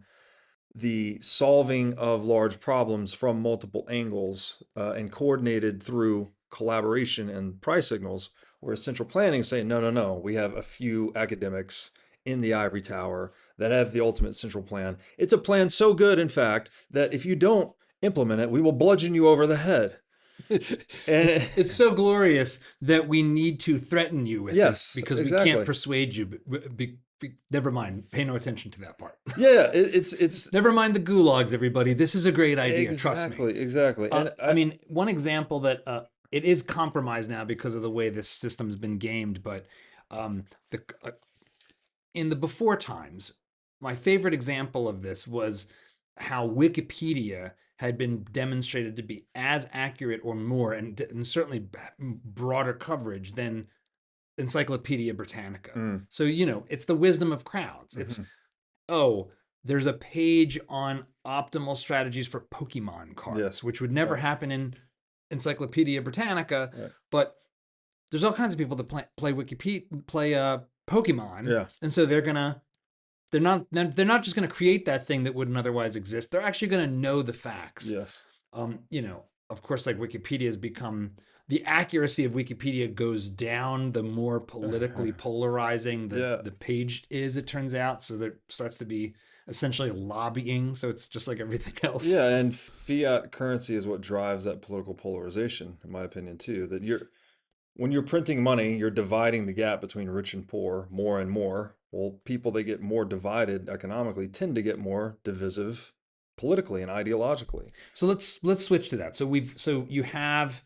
the solving of large problems from multiple angles, and coordinated through collaboration and price signals. Whereas central planning is saying, no, no, no, we have a few academics in the ivory tower that have the ultimate central plan. It's a plan so good, in fact, that if you don't implement it, we will bludgeon you over the head. And It's so glorious that we need to threaten you with it yes, because we can't exactly. persuade you. Never mind. Pay no attention to that part. Yeah, it's Never mind the gulags, everybody. This is a great idea. Trust me. exactly. And I mean, one example that it is compromised now because of the way this system's been gamed, but the in the before times, my favorite example of this was how Wikipedia had been demonstrated to be as accurate or more, and certainly broader coverage than Encyclopedia Britannica. mm, So, it's the wisdom of crowds. It's, mhm, oh, there's a page on optimal strategies for Pokemon cards, yes, which would never right, happen in Encyclopedia Britannica, right, but there's all kinds of people that play Wikipedia, play Pokemon, yeah, and so they're not just going to create that thing that wouldn't otherwise exist. They're actually going to know the facts. yes, Of course, like Wikipedia has become the accuracy of Wikipedia goes down the more politically polarizing yeah. the page is, it turns out. So there starts to be essentially lobbying. So it's just like everything else. Yeah, and fiat currency is what drives that political polarization, in my opinion, too. That when you're printing money, you're dividing the gap between rich and poor more and more. Well, people that get more divided economically tend to get more divisive politically and ideologically. So let's switch to that. So you have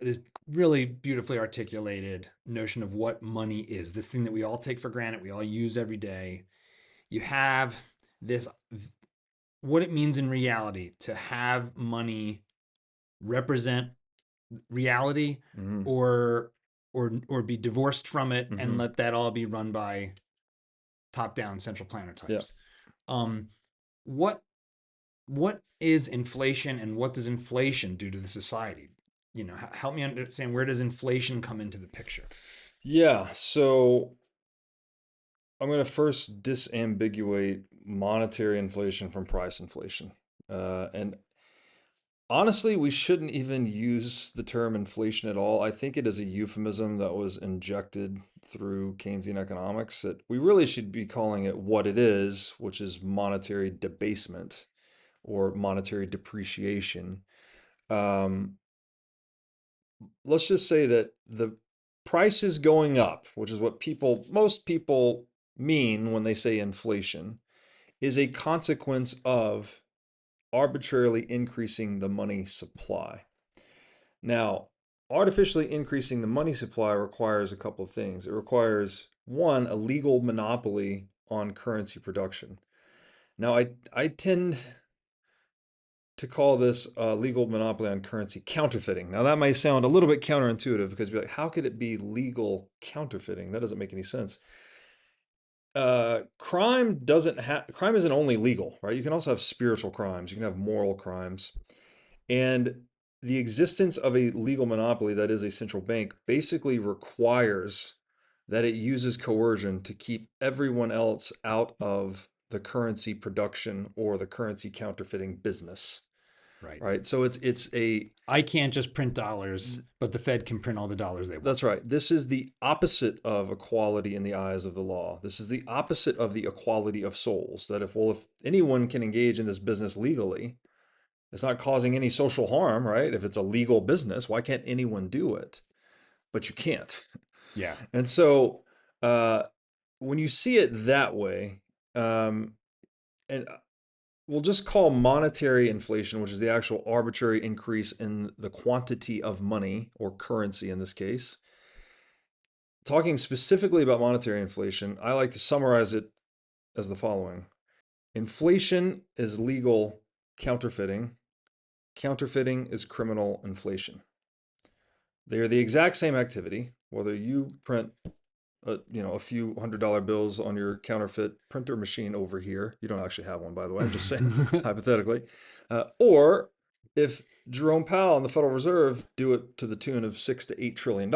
this really beautifully articulated notion of what money is. This thing that we all take for granted, we all use every day. You have this what it means in reality to have money represent reality, Hmm. or be divorced from it and Hmm. let that all be run by top down central planner Yeah. types. Um, what what is inflation, and what does inflation do to the society? Help me understand, where does inflation come into the picture? Yeah. So I'm going to first disambiguate monetary inflation from price inflation. And honestly, we shouldn't even use the term inflation at all. I think it is a euphemism that was injected through Keynesian economics, that we really should be calling it what it is, which is monetary debasement or monetary depreciation. Um, let's just say that the price is going up, which is what most people mean when they say inflation, is a consequence of arbitrarily increasing the money supply. Now, artificially increasing the money supply requires a couple of things. It requires, one, a legal monopoly on currency production. Now, I tend to call this legal monopoly on currency counterfeiting. Now, that may sound a little bit counterintuitive because you're like, how could it be legal counterfeiting? That doesn't make any sense. Crime isn't only legal, right? You can also have spiritual crimes. You can have moral crimes. And the existence of a legal monopoly that is a central bank basically requires that it uses coercion to keep everyone else out of the currency production or the currency counterfeiting business, Right. right? So it's a I can't just print dollars, but the Fed can print all the dollars they want. that's right. This is the opposite of equality in the eyes of the law. This is the opposite of the equality of souls. That if anyone can engage in this business legally, it's not causing any social harm, right? If it's a legal business, why can't anyone do it? But you can't. Yeah. And so uh, when you see it that way, and we'll just call monetary inflation, which is the actual arbitrary increase in the quantity of money or currency in this case. Talking specifically about monetary inflation, I like to summarize it as the following: inflation is legal counterfeiting, counterfeiting is criminal inflation. They are the exact same activity, whether you print a few $100 bills on your counterfeit printer machine over here. You don't actually have one, by the way. I'm just saying hypothetically. Or if Jerome Powell and the Federal Reserve do it to the tune of $6 to $8 trillion,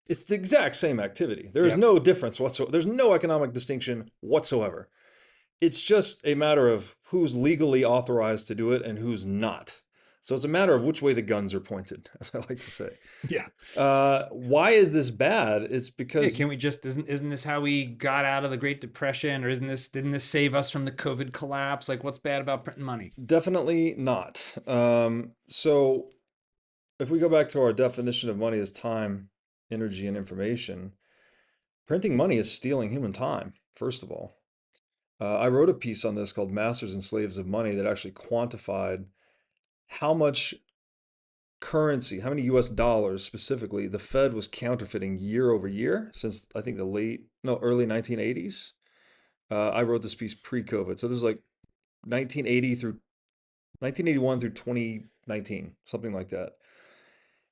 it's the exact same activity. There is Yep. no difference whatsoever. There's no economic distinction whatsoever. It's just a matter of who's legally authorized to do it and who's not. So it's a matter of which way the guns are pointed, as I like to say. Yeah. Why is this bad? It's Yeah, because can we just isn't this how we got out of the Great Depression, or didn't this save us from the COVID collapse? Like, what's bad about printing money? definitely not. So if we go back to our definition of money as time, energy, and information, printing money is stealing human time, first of all. I wrote a piece on this called Masters and Slaves of Money that actually quantified how much currency, how many US dollars specifically, the Fed was counterfeiting year over year since I think early 1980s. I wrote this piece pre-COVID. So there's like 1980 through 1981 through 2019, something like that.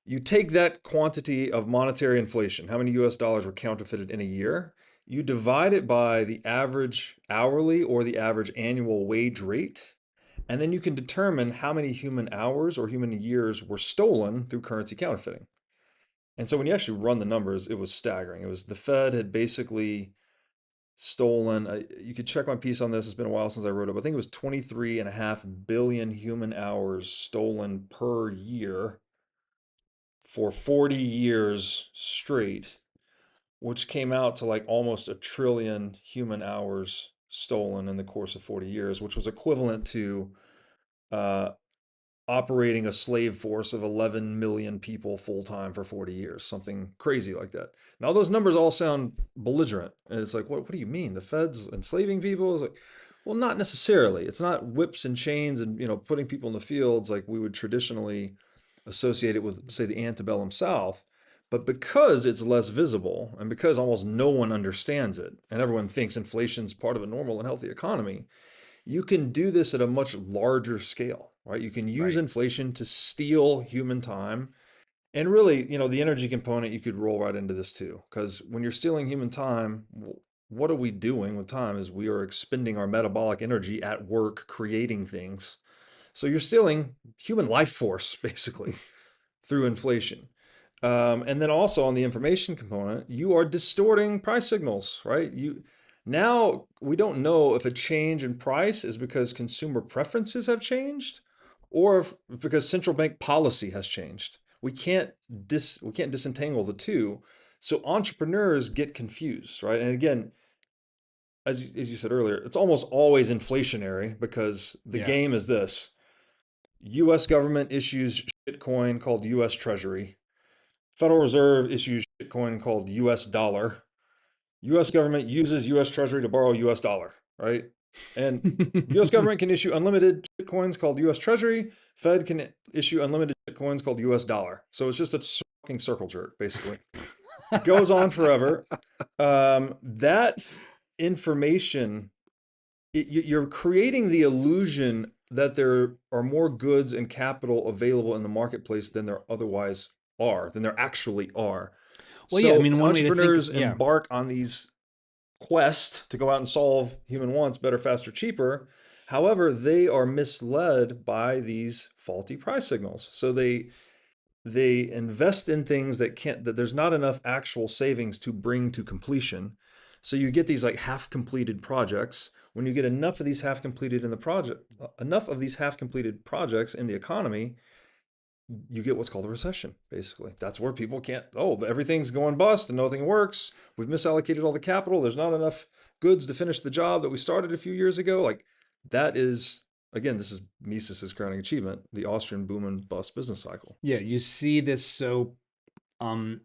You take that quantity of monetary inflation, how many US dollars were counterfeited in a year, you divide it by the average hourly or the average annual wage rate, and then you can determine how many human hours or human years were stolen through currency counterfeiting. And so when you actually run the numbers, it was staggering. It was the Fed had basically stolen, you could check my piece on this. It's been a while since I wrote it, but I think it was 23.5 billion human hours stolen per year for 40 years straight, which came out to like almost a trillion human hours stolen in the course of 40 years, which was equivalent to uh, operating a slave force of 11 million people full time for 40 years, something crazy like that. Now, those numbers all sound belligerent. And it's like, what do you mean? The Fed's enslaving people? It's like, well, not necessarily. It's not whips and chains and, putting people in the fields like we would traditionally associate it with, say, the antebellum South. But because it's less visible and because almost no one understands it and everyone thinks inflation's part of a normal and healthy economy, you can do this at a much larger scale, right? You can use Right. inflation to steal human time. And really, the energy component, you could roll right into this too. Because when you're stealing human time, what are we doing with time is we are expending our metabolic energy at work, creating things. So you're stealing human life force, basically, through inflation. And then also on the information component, you are distorting price signals, right? Now we don't know if a change in price is because consumer preferences have changed or if because central bank policy has changed. We can't disentangle the two. So entrepreneurs get confused, right? And again, as you said earlier, it's almost always inflationary because the Yeah. game is this. US government issues shitcoin called US Treasury. Federal Reserve issues shitcoin called US dollar. US government uses US Treasury to borrow US dollar, right? And US government can issue unlimited coins called US Treasury. Fed can issue unlimited coins called US dollar. So it's just a fucking circle jerk, basically. Goes on forever. That information, you're creating the illusion that there are more goods and capital available in the marketplace than there otherwise are, than there actually are. Well, yeah, I So mean, one way to think, entrepreneurs yeah. embark on these quests to go out and solve human wants better, faster, cheaper. However, they are misled by these faulty price signals. So they invest in things that can't that there's not enough actual savings to bring to completion. So you get these like half completed projects. When you get enough of these half completed in the project, enough of these half completed projects in the economy, you get what's called a recession. Basically, that's where people can't, oh, everything's going bust and nothing works, we've misallocated all the capital, there's not enough goods to finish the job that we started a few years ago. Like, that is, again, this is Mises's crowning achievement, the Austrian boom and bust business cycle. Yeah, you see this so um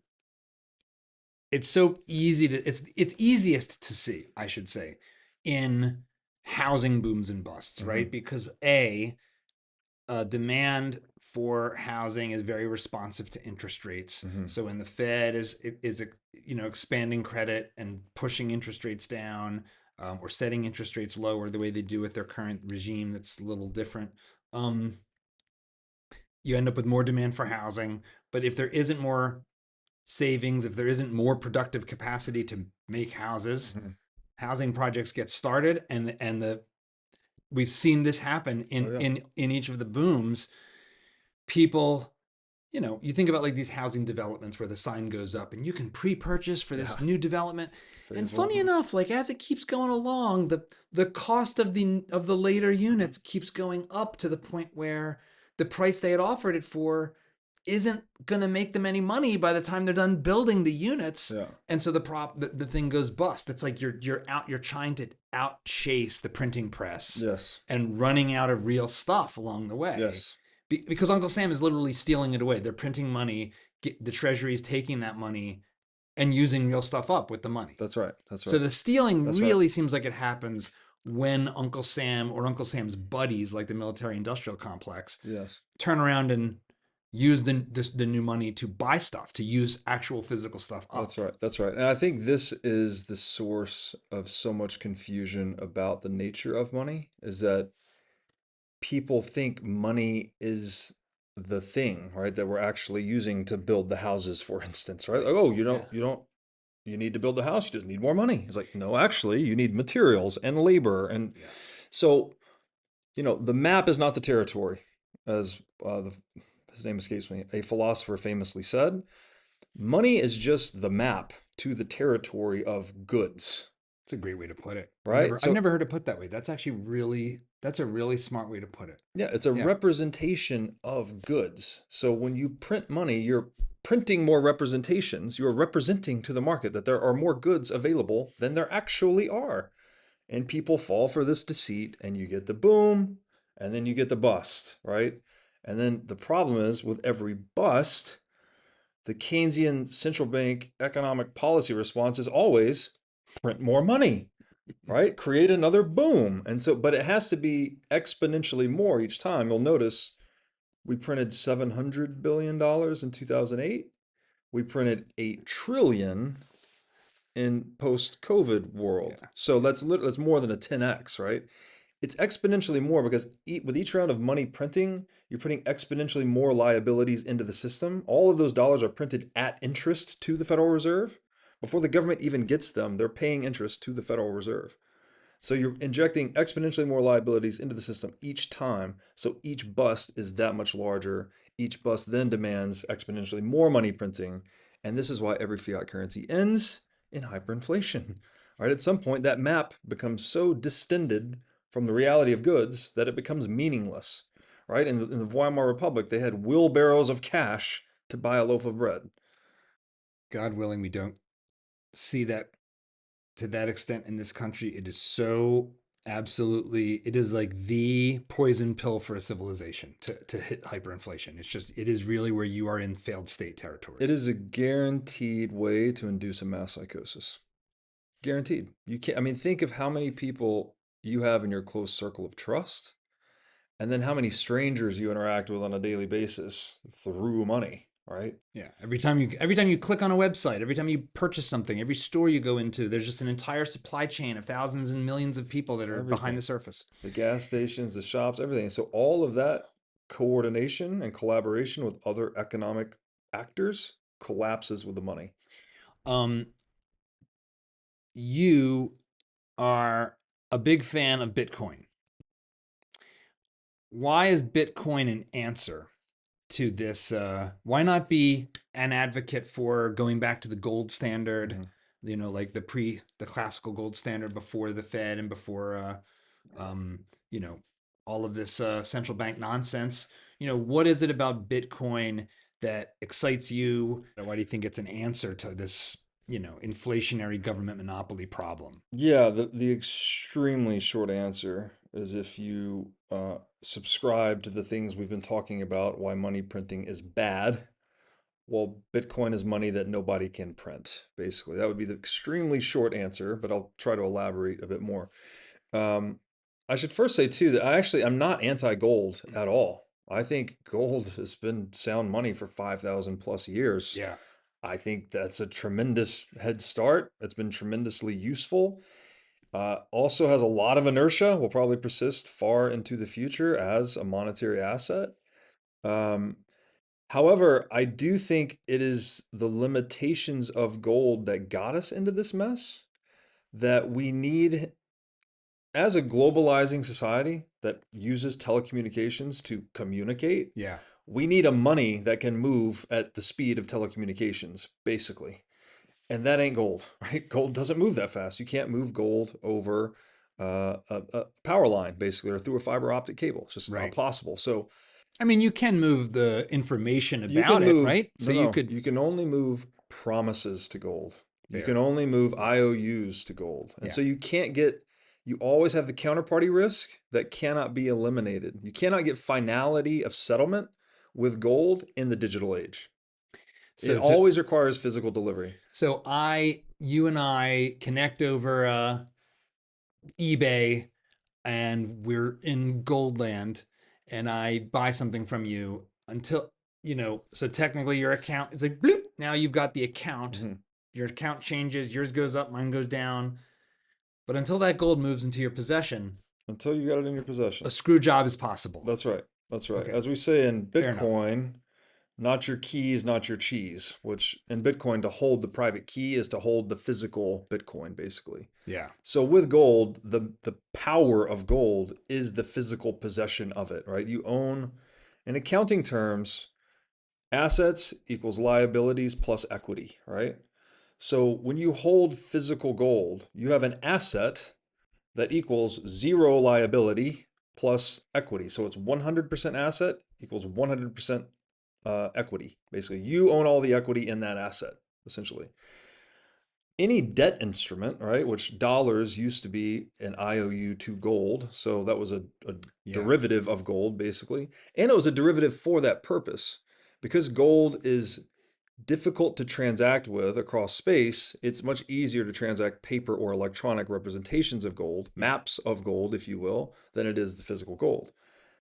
it's so easy to it's easiest to see, I should say, in housing booms and busts, Mm-hmm. right? Because A, demand for housing is very responsive to interest rates. Mm-hmm. So when the Fed is expanding credit and pushing interest rates down, or setting interest rates lower the way they do with their current regime, that's a little different. Um, you end up with more demand for housing. But if there isn't more savings, if there isn't more productive capacity to make houses, Mm-hmm. housing projects get started, and the we've seen this happen Oh yeah. in each of the booms. People, you think about like these housing developments where the sign goes up and you can pre-purchase for Yeah. this new development. And Phase funny one. enough, like as it keeps going along, the cost of the later units keeps going up to the point where the price they had offered it for isn't going to make them any money by the time they're done building the units. Yeah. And so the thing goes bust. It's like you're trying to outchase the printing press Yes. and running out of real stuff along the way, Yes. because Uncle Sam is literally stealing it away. They're printing money, the Treasury is taking that money and using real stuff up with the money. That's right. That's So right. the stealing That's right. really seems like it happens when Uncle Sam or Uncle Sam's buddies, like the military industrial complex, Yes. turn around and use the new money to buy stuff, to use actual physical stuff That's up. right. That's right. And I think this is the source of so much confusion about the nature of money, is that people think money is the thing, right? That we're actually using to build the houses, for instance, right? Like, oh, Yeah. you need to build the house, you just need more money. It's like, no, actually, you need materials and labor. And Yeah. so, the map is not the territory, as his name escapes me, a philosopher famously said. Money is just the map to the territory of goods, It's a great way to put it. I've right? never I've So, never heard it put that way. That's a really smart way to put it. yeah, it's a Yeah. representation of goods. So when you print money, you're printing more representations. You're representing to the market that there are more goods available than there actually are. And people fall for this deceit, and you get the boom, and then you get the bust, right? And then the problem is, with every bust, the Keynesian central bank economic policy response is always print more money, right? Create another boom. And so, but it has to be exponentially more each time. You'll notice we printed $700 billion in 2008. We printed 8 trillion in post-COVID world. Yeah. So that's more than a 10x, right? It's exponentially more because with each round of money printing, you're putting exponentially more liabilities into the system. All of those dollars are printed at interest to the Federal Reserve. Before the government even gets them, they're paying interest to the Federal Reserve. So you're injecting exponentially more liabilities into the system each time. So each bust is that much larger. Each bust then demands exponentially more money printing. And this is why every fiat currency ends in hyperinflation. Right? At some point, that map becomes so distended from the reality of goods that it becomes meaningless. Right? In the Weimar Republic, they had wheelbarrows of cash to buy a loaf of bread. God willing, we don't see that to that extent in this country. It is so absolutely, it is like the poison pill for a civilization to hit hyperinflation. It is really where you are in failed state territory. It is a guaranteed way to induce a mass psychosis. Guaranteed. You can't, I mean, think of how many people you have in your close circle of trust, and then how many strangers you interact with on a daily basis through money. right? Yeah. Every time you click on a website, every time you purchase something, every store you go into, there's just an entire supply chain of thousands and millions of people that are behind Everything. the surface. The gas stations, the shops, everything. So all of that coordination and collaboration with other economic actors collapses with the money. Um, you are a big fan of Bitcoin. Why is Bitcoin an answer to this? Why not be an advocate for going back to the gold standard? Mm-hmm. Like the classical gold standard before the Fed and before um, you know, all of this central bank nonsense. What is it about Bitcoin that excites you? Why do you think it's an answer to this, inflationary government monopoly problem? Yeah, the extremely short answer is if you subscribe to the things we've been talking about, why money printing is bad. Well, Bitcoin is money that nobody can print, basically. That would be the extremely short answer, but I'll try to elaborate a bit more. Um, I should first say too that I'm not anti-gold at all. I think gold has been sound money for 5,000 plus years. Yeah. I think that's a tremendous head start. It's been tremendously useful. Also has a lot of inertia, will probably persist far into the future as a monetary asset. Um, However, I do think it is the limitations of gold that got us into this mess that we need as a globalizing society that uses telecommunications to communicate. Yeah. We need a money that can move at the speed of telecommunications, basically. And that ain't gold, right? Gold doesn't move that fast. You can't move gold over a power line, basically, or through a fiber optic cable. It's just not Right. possible. So I mean, you can move the information you about can it, move, right? So no, you no, could. you can only move promises to gold. You can Fair. only move Yes. IOUs to gold. And Yeah. so you always have the counterparty risk that cannot be eliminated. You cannot get finality of settlement with gold in the digital age. It So to always requires physical delivery. so you and I connect over eBay, and we're in Goldland, and I buy something from you until So technically, your account is like bloop. Now you've got the account. Mhm. Your account changes. Yours goes up. Mine goes down. But until that gold moves into your possession, Until you got it in your a possession. screw job is possible. That's right. That's right. Okay, As we say in fair enough. Bitcoin, not your keys, not your cheese, which in Bitcoin, to hold the private key is to hold the physical Bitcoin, basically. Yeah. So with gold, the power of gold is the physical possession of it, right? You own, in accounting terms, assets equals liabilities plus equity, right? So when you hold physical gold, you have an asset that equals zero liability plus equity. So it's 100% asset equals 100% equity. Basically, you own all the equity in that asset, essentially. Any debt instrument, right, which dollars used to be an IOU to gold. So that was a Yeah. derivative of gold, basically. And it was a derivative for that purpose. Because gold is difficult to transact with across space, it's much easier to transact paper or electronic representations of gold, Yeah. maps of gold, if you will, than it is the physical gold.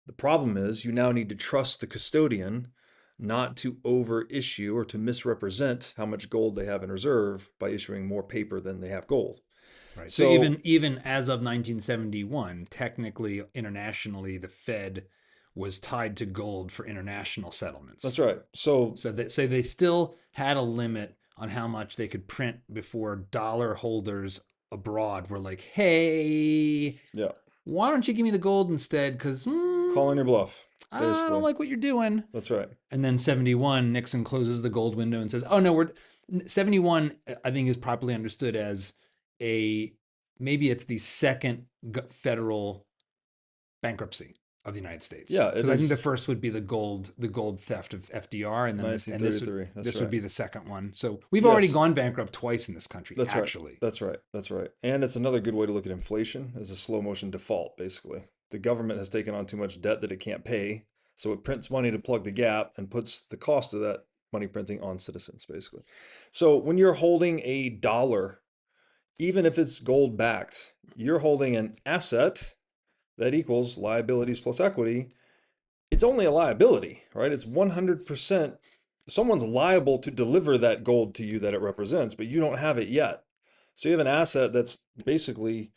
The problem is you now need to trust the custodian not to over issue or to misrepresent how much gold they have in reserve by issuing more paper than they have gold. Right. So So even as of 1971, technically internationally, the Fed was tied to gold for international that's settlements. right. So So they still had a limit on how much they could print before dollar holders abroad were like, "Hey, yeah, why don't you give me the gold instead? Because calling your bluff, I don't basically. like what you're doing." That's right. And then 71, Nixon closes the gold window and says, "Oh no, we're 71." I think is properly understood as a maybe it's the second federal bankruptcy of the United States, Yeah, it because I think the is first would be the gold theft of FDR, and then this would 1933. That's this would right. be the second one. So we've already Yes. gone bankrupt twice in this country, That's right. actually. That's right. That's right. And it's another good way to look at inflation as a slow motion default, basically. The government has taken on too much debt that it can't pay, so it prints money to plug the gap and puts the cost of that money printing on citizens, basically. So when you're holding a dollar, even if it's gold backed, you're holding an asset that equals liabilities plus equity. It's only a liability, right? It's 100% someone's liable to deliver that gold to you that it represents, but you don't have it yet. So you have an asset that's basically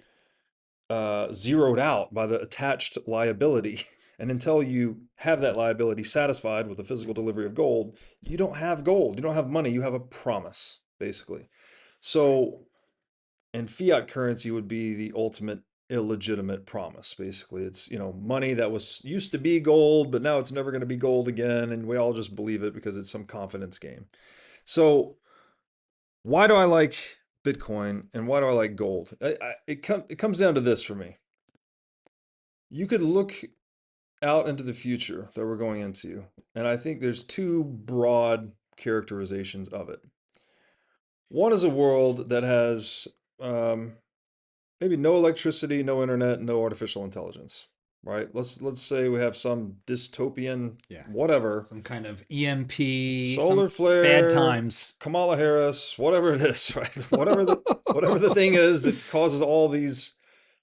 zeroed out by the attached liability. And until you have that liability satisfied with the physical delivery of gold, you don't have gold. You don't have money. You have a promise, basically. So, and fiat currency would be the ultimate illegitimate promise, basically. It's, money that was used to be gold, but now it's never going to be gold again. And we all just believe it because it's some confidence game. So, why do I like Bitcoin and why do I like gold? It comes down to this for me. You could look out into the future that we're going into, and I think there's two broad characterizations of it. One is a world that has um, maybe no electricity, no internet, no artificial intelligence, right? Let's say we have some dystopian Yeah. whatever, Some kind of EMP, some solar bad flare, times. Kamala Harris, whatever it is, right? Whatever the thing is that causes all these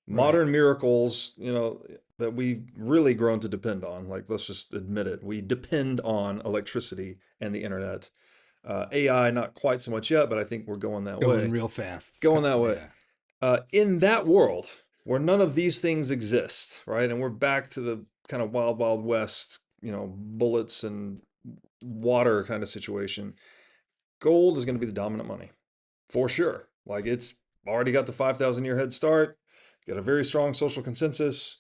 Right. modern miracles, that we've really grown to depend on. Like, let's just admit it. We depend on electricity and the internet. AI, not quite so much yet, but I think we're going that Going way. real fast. Going that way. Yeah. In that world where none of these things exist, right? And we're back to the kind of wild, wild west, bullets and water kind of situation. Gold is going to be the dominant money for sure. Like, it's already got the 5,000 year head start, got a very strong social consensus.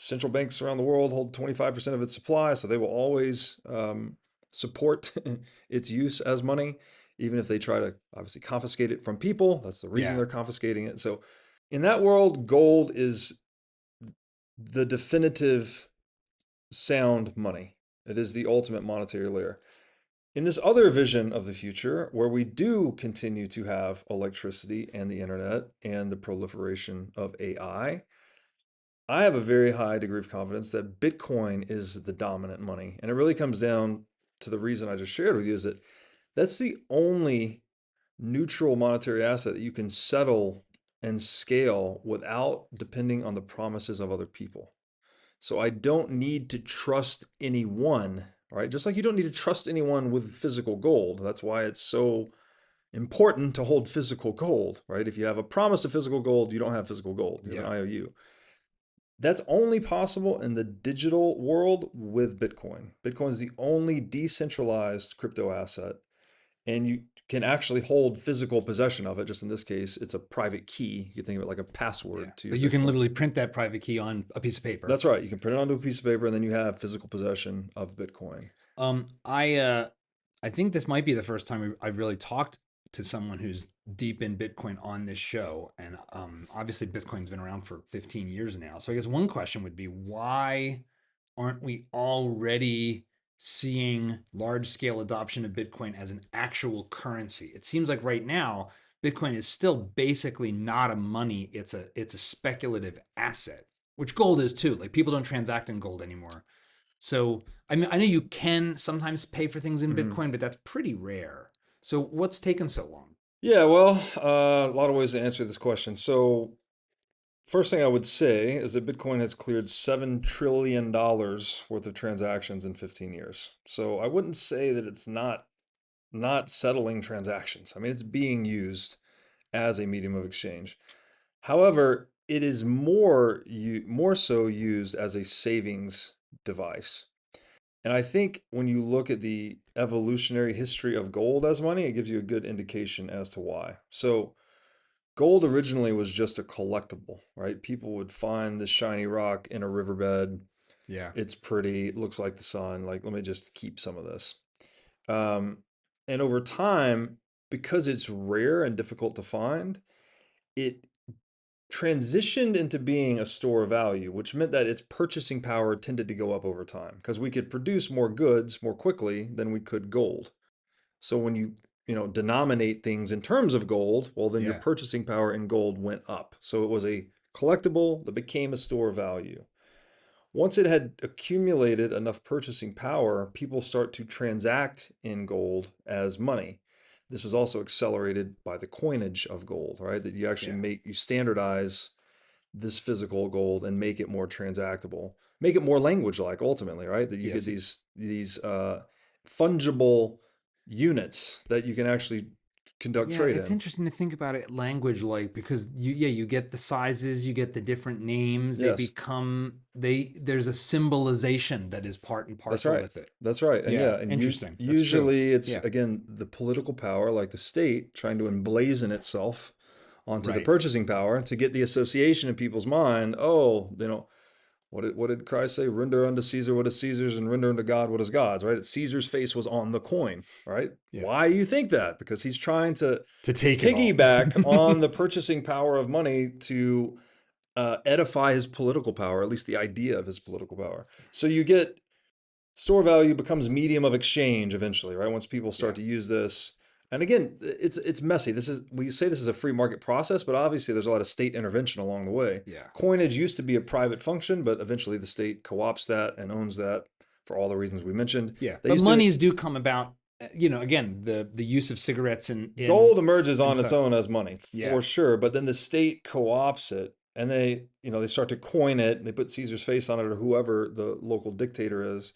Central banks around the world hold 25% of its supply, so they will always support its use as money, even if they try to obviously confiscate it from people. That's the reason Yeah. they're confiscating it. So, in that world, gold is the definitive sound money. It is the ultimate monetary layer. In this other vision of the future, where we do continue to have electricity and the internet and the proliferation of I have a very high degree of confidence that Bitcoin is the dominant money. And it really comes down to the reason I just shared with you is that that's the only neutral monetary asset that you can settle and scale without depending on the promises of other people. So I don't need to trust anyone, right? Just like you don't need to trust anyone with physical gold. That's why it's so important to hold physical gold, right? If you have a promise of physical gold, you don't have physical gold. You have Yeah. an IOU. That's only possible in the digital world with Bitcoin. Bitcoin is the only decentralized crypto asset, and you can actually hold physical possession of it. Just in this case, it's a private key. You think of it like a Yeah. password to your But you can Bitcoin. literally print that private key on a piece of paper. That's right. You can print it onto a piece of paper, and then you have physical possession of Bitcoin. I think this might be the first time I've really talked to someone who's deep in Bitcoin on this show, and obviously Bitcoin's been around for 15 years now. So I guess one question would be, why aren't we already seeing large scale adoption of Bitcoin as an actual currency? It seems like right now Bitcoin is still basically not a money; it's a speculative asset, which gold is too. Like people don't transact in gold anymore. So I mean, I know you can sometimes pay for things in Mm-hmm. Bitcoin, but that's pretty rare. So what's taken so long? Yeah, well, a lot of ways to answer this question. So, first thing I would say is that Bitcoin has cleared $7 trillion worth of transactions in 15 years. So, I wouldn't say that it's not settling transactions. I mean, it's being used as a medium of exchange. However, it is more so used as a savings device. And I think when you look at the evolutionary history of gold as money, it gives you a good indication as to why. So, gold originally was just a collectible, right? People would find this shiny rock in a riverbed. Yeah. It's pretty, it looks like the sun. Like, let me just keep some of this. Um, and over time, because it's rare and difficult to find, it transitioned into being a store of value, which meant that its purchasing power tended to go up over time because we could produce more goods more quickly than we could gold. So when you denominate things in terms of gold, well, then your Yeah. purchasing power in gold went up. So it was a collectible that became a store of value. Once it had accumulated enough purchasing power, people start to transact in gold as money. This was also accelerated by the coinage of gold, right? That you actually Yeah. you standardize this physical gold and make it more transactable, make it more language like ultimately, right? That you get Yes. these fungible units that you can actually conduct Yeah, trade it's in. interesting to think about it language like because you get the sizes, you get the different names, they Yes, become there's a symbolization that is part and that's parcel right. with it. That's right. And Yeah, yeah, and interesting. That's true. usually it's Yeah, again the political power, like the state, trying to emblazon itself onto the right. purchasing power to get the association in people's mind. Oh, what did Christ say? Render unto Caesar what is Caesar's, and render unto God what is God's. Right? Caesar's face was on the coin. Right? Yeah. Why do you think that? Because he's trying to To take it all. piggyback on the purchasing power of money to edify his political power, at least the idea of his political power. So you get store value becomes medium of exchange eventually, right? Once people start Yeah. to use this. And again, it's messy. We say this is a free market process, but obviously there's a lot of state intervention along the way. Yeah. Coinage used to be a private function, but eventually the state co-opts that and owns that for all the reasons we mentioned. Yeah. They But used to monies do come about, again, the use of cigarettes in Gold emerges in on its so own as money yeah. for sure, but then the state co-opts it and they start to coin it. They put Caesar's face on it or whoever the local dictator is.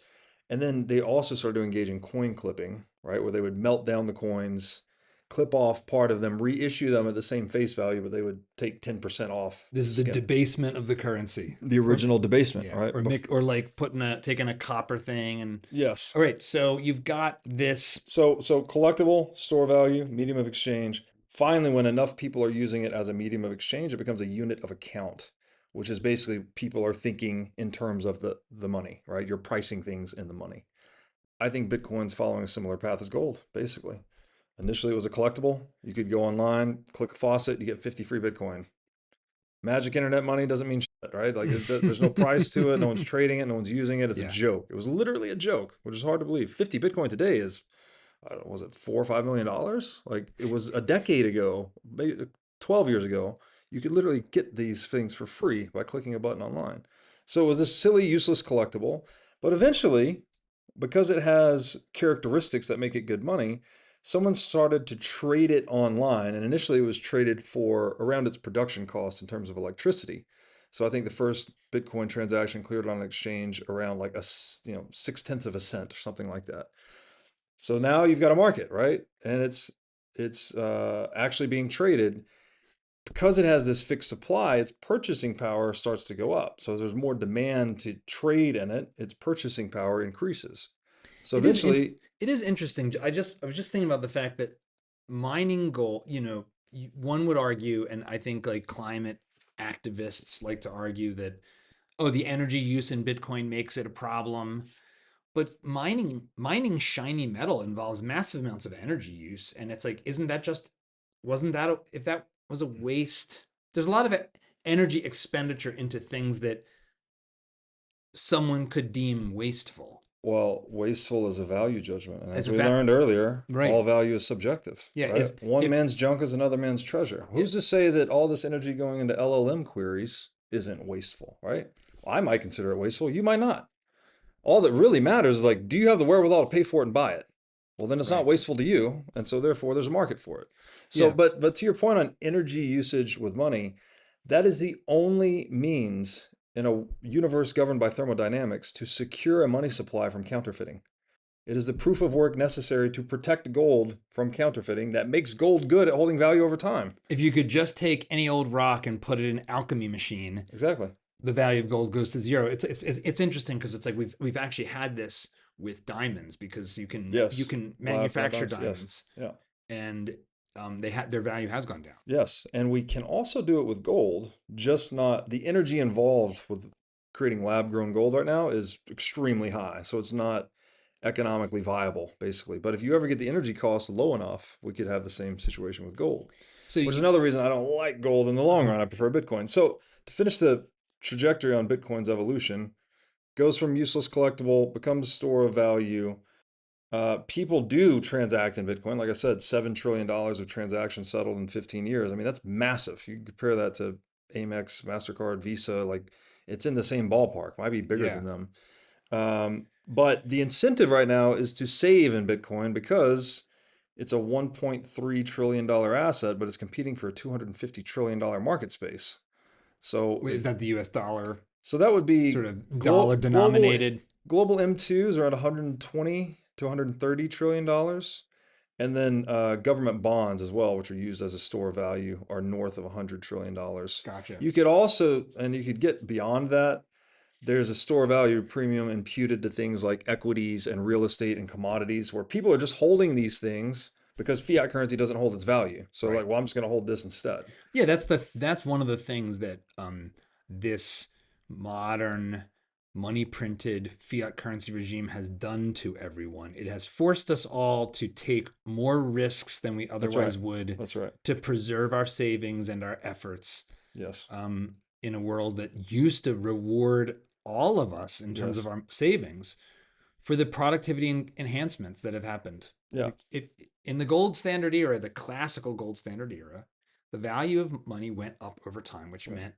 And then they also started to engage in coin clipping, right? Where they would melt down the coins, clip off part of them, reissue them at the same face value, but they would take 10% off This the is the skim. debasement of the currency. The Or original debasement, yeah, right? or like taking a copper thing and Yes. all right, so you've got this. So collectible, store value, medium of exchange. Finally, when enough people are using it as a medium of exchange, it becomes a unit of account, which is basically people are thinking in terms of the money, right? You're pricing things in the money. I think Bitcoin's following a similar path as gold, basically. Initially, it was a collectible. You could go online, click a faucet, you get 50 free Bitcoin. Magic internet money doesn't mean shit, right? Like there's no price to it. No one's trading it. No one's using it. It's a Yeah. joke. It was literally a joke, which is hard to believe. 50 Bitcoin today is, I don't know, was it $4 or $5 million? Like it was a decade ago, maybe 12 years ago. You could literally get these things for free by clicking a button online. So it was this silly, useless collectible. But eventually, because it has characteristics that make it good money, someone started to trade it online. And initially, it was traded for around its production cost in terms of electricity. So I think the first Bitcoin transaction cleared on an exchange around like a 6/10 of a cent or something like that. So now you've got a market, right? And it's actually being traded because it has this fixed supply. Its purchasing power starts to go up. So as there's more demand to trade in it, its purchasing power increases. So It is eventually, it is interesting. I was just thinking about the fact that mining gold, one would argue, and I think like climate activists like to argue that, oh, the energy use in Bitcoin makes it a problem. But mining shiny metal involves massive amounts of energy use, and it's like, isn't that just wasn't that if that was a waste? There's a lot of energy expenditure into things that someone could deem wasteful. well, wasteful is a value judgment. And As as a we learned earlier, right, all value is subjective, yeah, right? is One if man's junk is another man's treasure. Who's to say that all this energy going into LLM queries isn't wasteful, right? Well, I might consider it wasteful. You might not. All that really matters is like, do you have the wherewithal to pay for it and buy it? Well, then it's not right, wasteful to you, and so therefore there's a market for it. So, yeah, but to your point on energy usage with money, that is the only means in a universe governed by thermodynamics to secure a money supply from counterfeiting. It is the proof of work necessary to protect gold from counterfeiting that makes gold good at holding value over time. if you could just take any old rock and put it in an alchemy machine, Exactly. the value of gold goes to zero. It's interesting because it's like we've actually had this with diamonds because you Yes. can Flat manufacture diamonds. Yes. diamonds Yeah. and their value has gone down. Yes. And we can also do it with gold, just not the energy involved with creating lab grown gold right now is extremely high. So it's not economically viable, basically. But if you ever get the energy cost low enough, we could have the same situation with gold, So which is another reason I don't like gold in the long run. I prefer Bitcoin. So to finish the trajectory on Bitcoin's evolution, goes from useless collectible, becomes a store of value. People do transact in Bitcoin. Like I said, $7 trillion of transactions settled in 15 years. I mean, that's massive. You can compare that to Amex, MasterCard, Visa. Like it's in the same ballpark, might be bigger yeah, than them. But the incentive right now is to save in Bitcoin because it's a $1.3 trillion asset, but it's competing for a $250 trillion market space. So wait, is that the U.S. dollar so that would sort be of dollar global denominated? global M2s are at 120 to $130 trillion. And then government bonds as well, which are used as a store of value, are north of $100 trillion. Gotcha. You could also, and you could get beyond that, there's a store value premium imputed to things like equities and real estate and commodities, where people are just holding these things because fiat currency doesn't hold its value. So Right. like, well, I'm just going to hold this instead. Yeah, that's one of the things that this modern money printed fiat currency regime has done to everyone. It has forced us all to take more risks than we That's right. otherwise would That's right. to preserve our savings and our efforts Yes. in a world that used to reward all of us in terms of Yes. our savings for the productivity enhancements that have happened. Yeah. If in the gold standard era, the classical gold standard era, the value of money went up over time, which Right. meant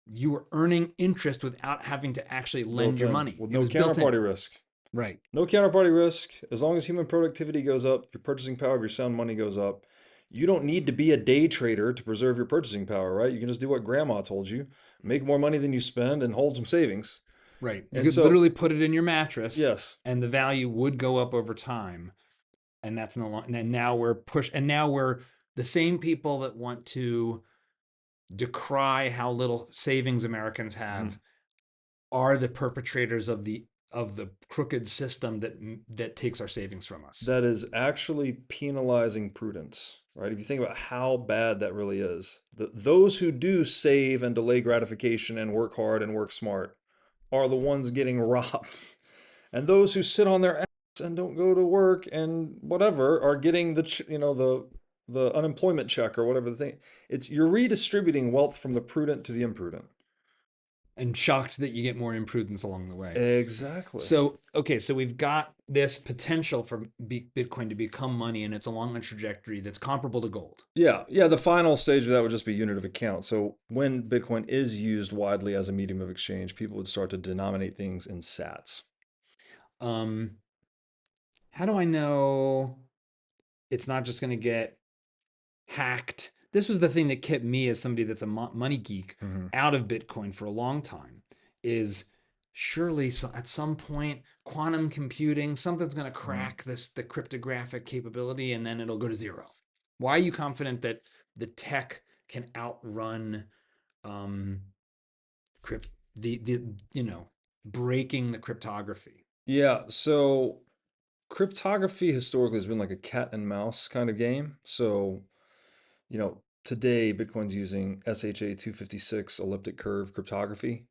you were earning interest without having to actually lend Built your in money. with It no was built in. counterparty risk. Right. No counterparty risk. As long as human productivity goes up, your purchasing power of your sound money goes up. You don't need to be a day trader to preserve your purchasing power, right? You can just do what grandma told you, make more money than you spend and hold some savings. Right. You And could so, literally put it in your mattress yes, and the value would go up over time. And that's no longer, and now we're and now we're the same people that want to decry how little savings Americans have are the perpetrators of the crooked system that takes our savings from us. that is actually penalizing prudence, right? If you think about how bad that really is, those who do save and delay gratification and work hard and work smart are the ones getting robbed. And those who sit on their ass and don't go to work and whatever are getting the unemployment check or whatever the thing. It's you're redistributing wealth from the prudent to the imprudent. And shocked that you get more imprudence along the way. Exactly. So, okay, so we've got this potential for Bitcoin to become money, and it's along a trajectory that's comparable to gold. Yeah, yeah. The final stage of that would just be unit of account. So when Bitcoin is used widely as a medium of exchange, people would start to denominate things in sats. Um, how do I know it's not just going to get hacked? This was the thing that kept me, as somebody that's a money geek, Mm-hmm. out of Bitcoin for a long time. Is surely at some point quantum computing, something's going to crack the cryptographic capability, and then it'll go to zero. Why are you confident that the tech can outrun crypt the breaking the cryptography? Yeah. So cryptography historically has been like a cat and mouse kind of game. So today Bitcoin's using SHA 256 elliptic curve cryptography.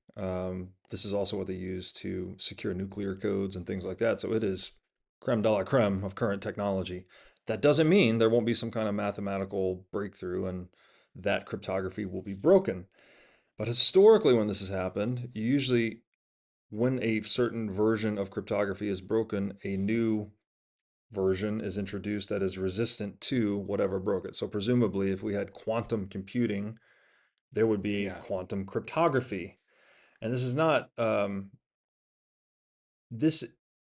This is also what they use to secure nuclear codes and things like that. So it is creme de la creme of current technology. That doesn't mean there won't be some kind of mathematical breakthrough and that cryptography will be broken. But historically, when this has happened, usually when a certain version of cryptography is broken, a new version is introduced that is resistant to whatever broke it. So presumably, if we had quantum computing, there would be quantum cryptography. And this is not, this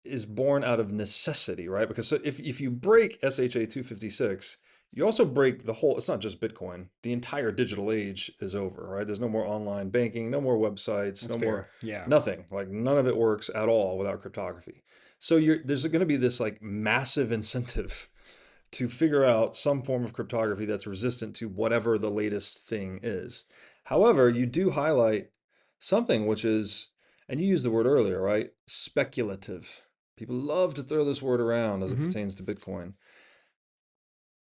is born out of necessity, right? Because if you break SHA 256, you also break the whole, it's not just Bitcoin, the entire digital age is over, right? There's no more online banking, no more websites, That's no fair. more, Yeah. nothing. Like none of it works at all without cryptography. So there's going to be this like massive incentive to figure out some form of cryptography that's resistant to whatever the latest thing is. However, you do highlight something which is, and you used the word earlier, right? Speculative. People love to throw this word around as it pertains to Bitcoin.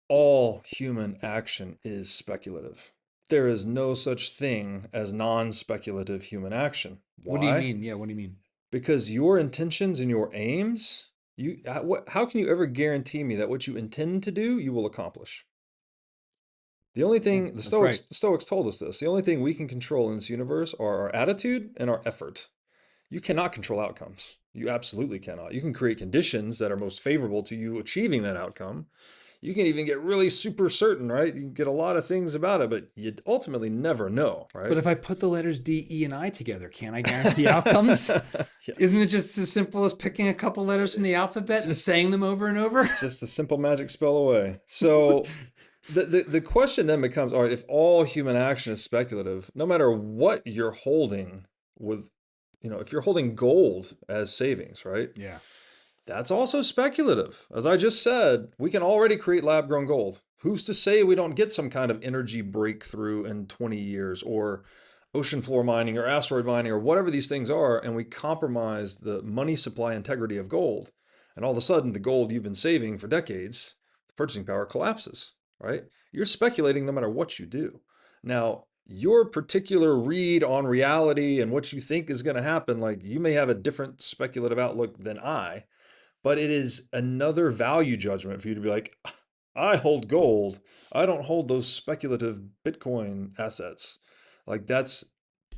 All human action is speculative. There is no such thing as non-speculative human action. What do you Why? mean? Yeah, what do you mean? Because your intentions and your aims, how can you ever guarantee me that what you intend to do, you will accomplish? The only Yeah, thing that's right. The Stoics told us this. The only thing we can control in this universe are our attitude and our effort. You cannot control outcomes. You absolutely cannot. You can create conditions that are most favorable to you achieving that outcome. You can even get really super certain, right? You can get a lot of things about it, but you ultimately never know, right? But if I put the letters D, E, and I together, can I guarantee outcomes? Yeah. Isn't it just as simple as picking a couple letters from the alphabet and saying them over and over? It's just a simple magic spell away. So the question then becomes, all right, if all human action is speculative, no matter what you're holding with, if you're holding gold as savings, right? Yeah. That's also speculative. As I just said, we can already create lab grown gold. Who's to say we don't get some kind of energy breakthrough in 20 years, or ocean floor mining or asteroid mining or whatever these things are, and we compromise the money supply integrity of gold? And all of a sudden, the gold you've been saving for decades, the purchasing power collapses, right? You're speculating no matter what you do. Now, your particular read on reality and what you think is going to happen, like you may have a different speculative outlook than I, but it is another value judgment for you to be like, I hold gold. I don't hold those speculative Bitcoin assets. Like that's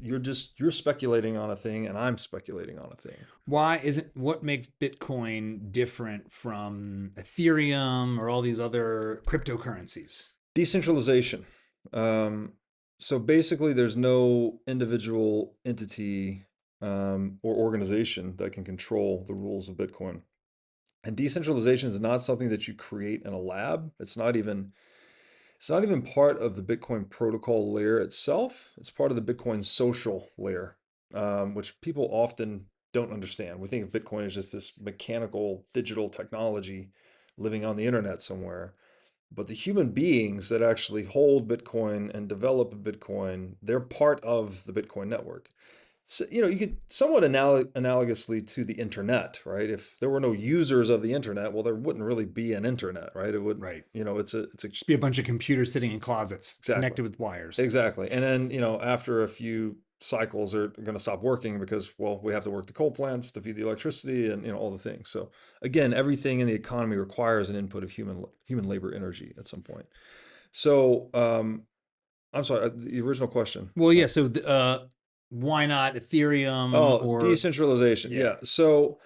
you're speculating on a thing and I'm speculating on a thing. Why isn't what makes Bitcoin different from Ethereum or all these other cryptocurrencies? Decentralization. Um, so basically, there's no individual entity or organization that can control the rules of Bitcoin. And decentralization is not something that you create in a lab. It's not even part of the Bitcoin protocol layer itself. It's part of the Bitcoin social layer, which people often don't understand. We think of Bitcoin as just this mechanical digital technology living on the internet somewhere. But the human beings that actually hold Bitcoin and develop Bitcoin, they're part of the Bitcoin network. So, you could somewhat analogously to the internet, right? If there were no users of the internet, well, there wouldn't really be an internet, right? It would, Right. it's a Just be a bunch of computers sitting in closets exactly, connected with wires. exactly. And then, after a few cycles, they're going to stop working because, well, we have to work the coal plants to feed the electricity and, all the things. So again, everything in the economy requires an input of human labor energy at some point. So, I'm sorry, the original question. Well, yeah. So, why not Ethereum Oh, or decentralization. yeah, Yeah. So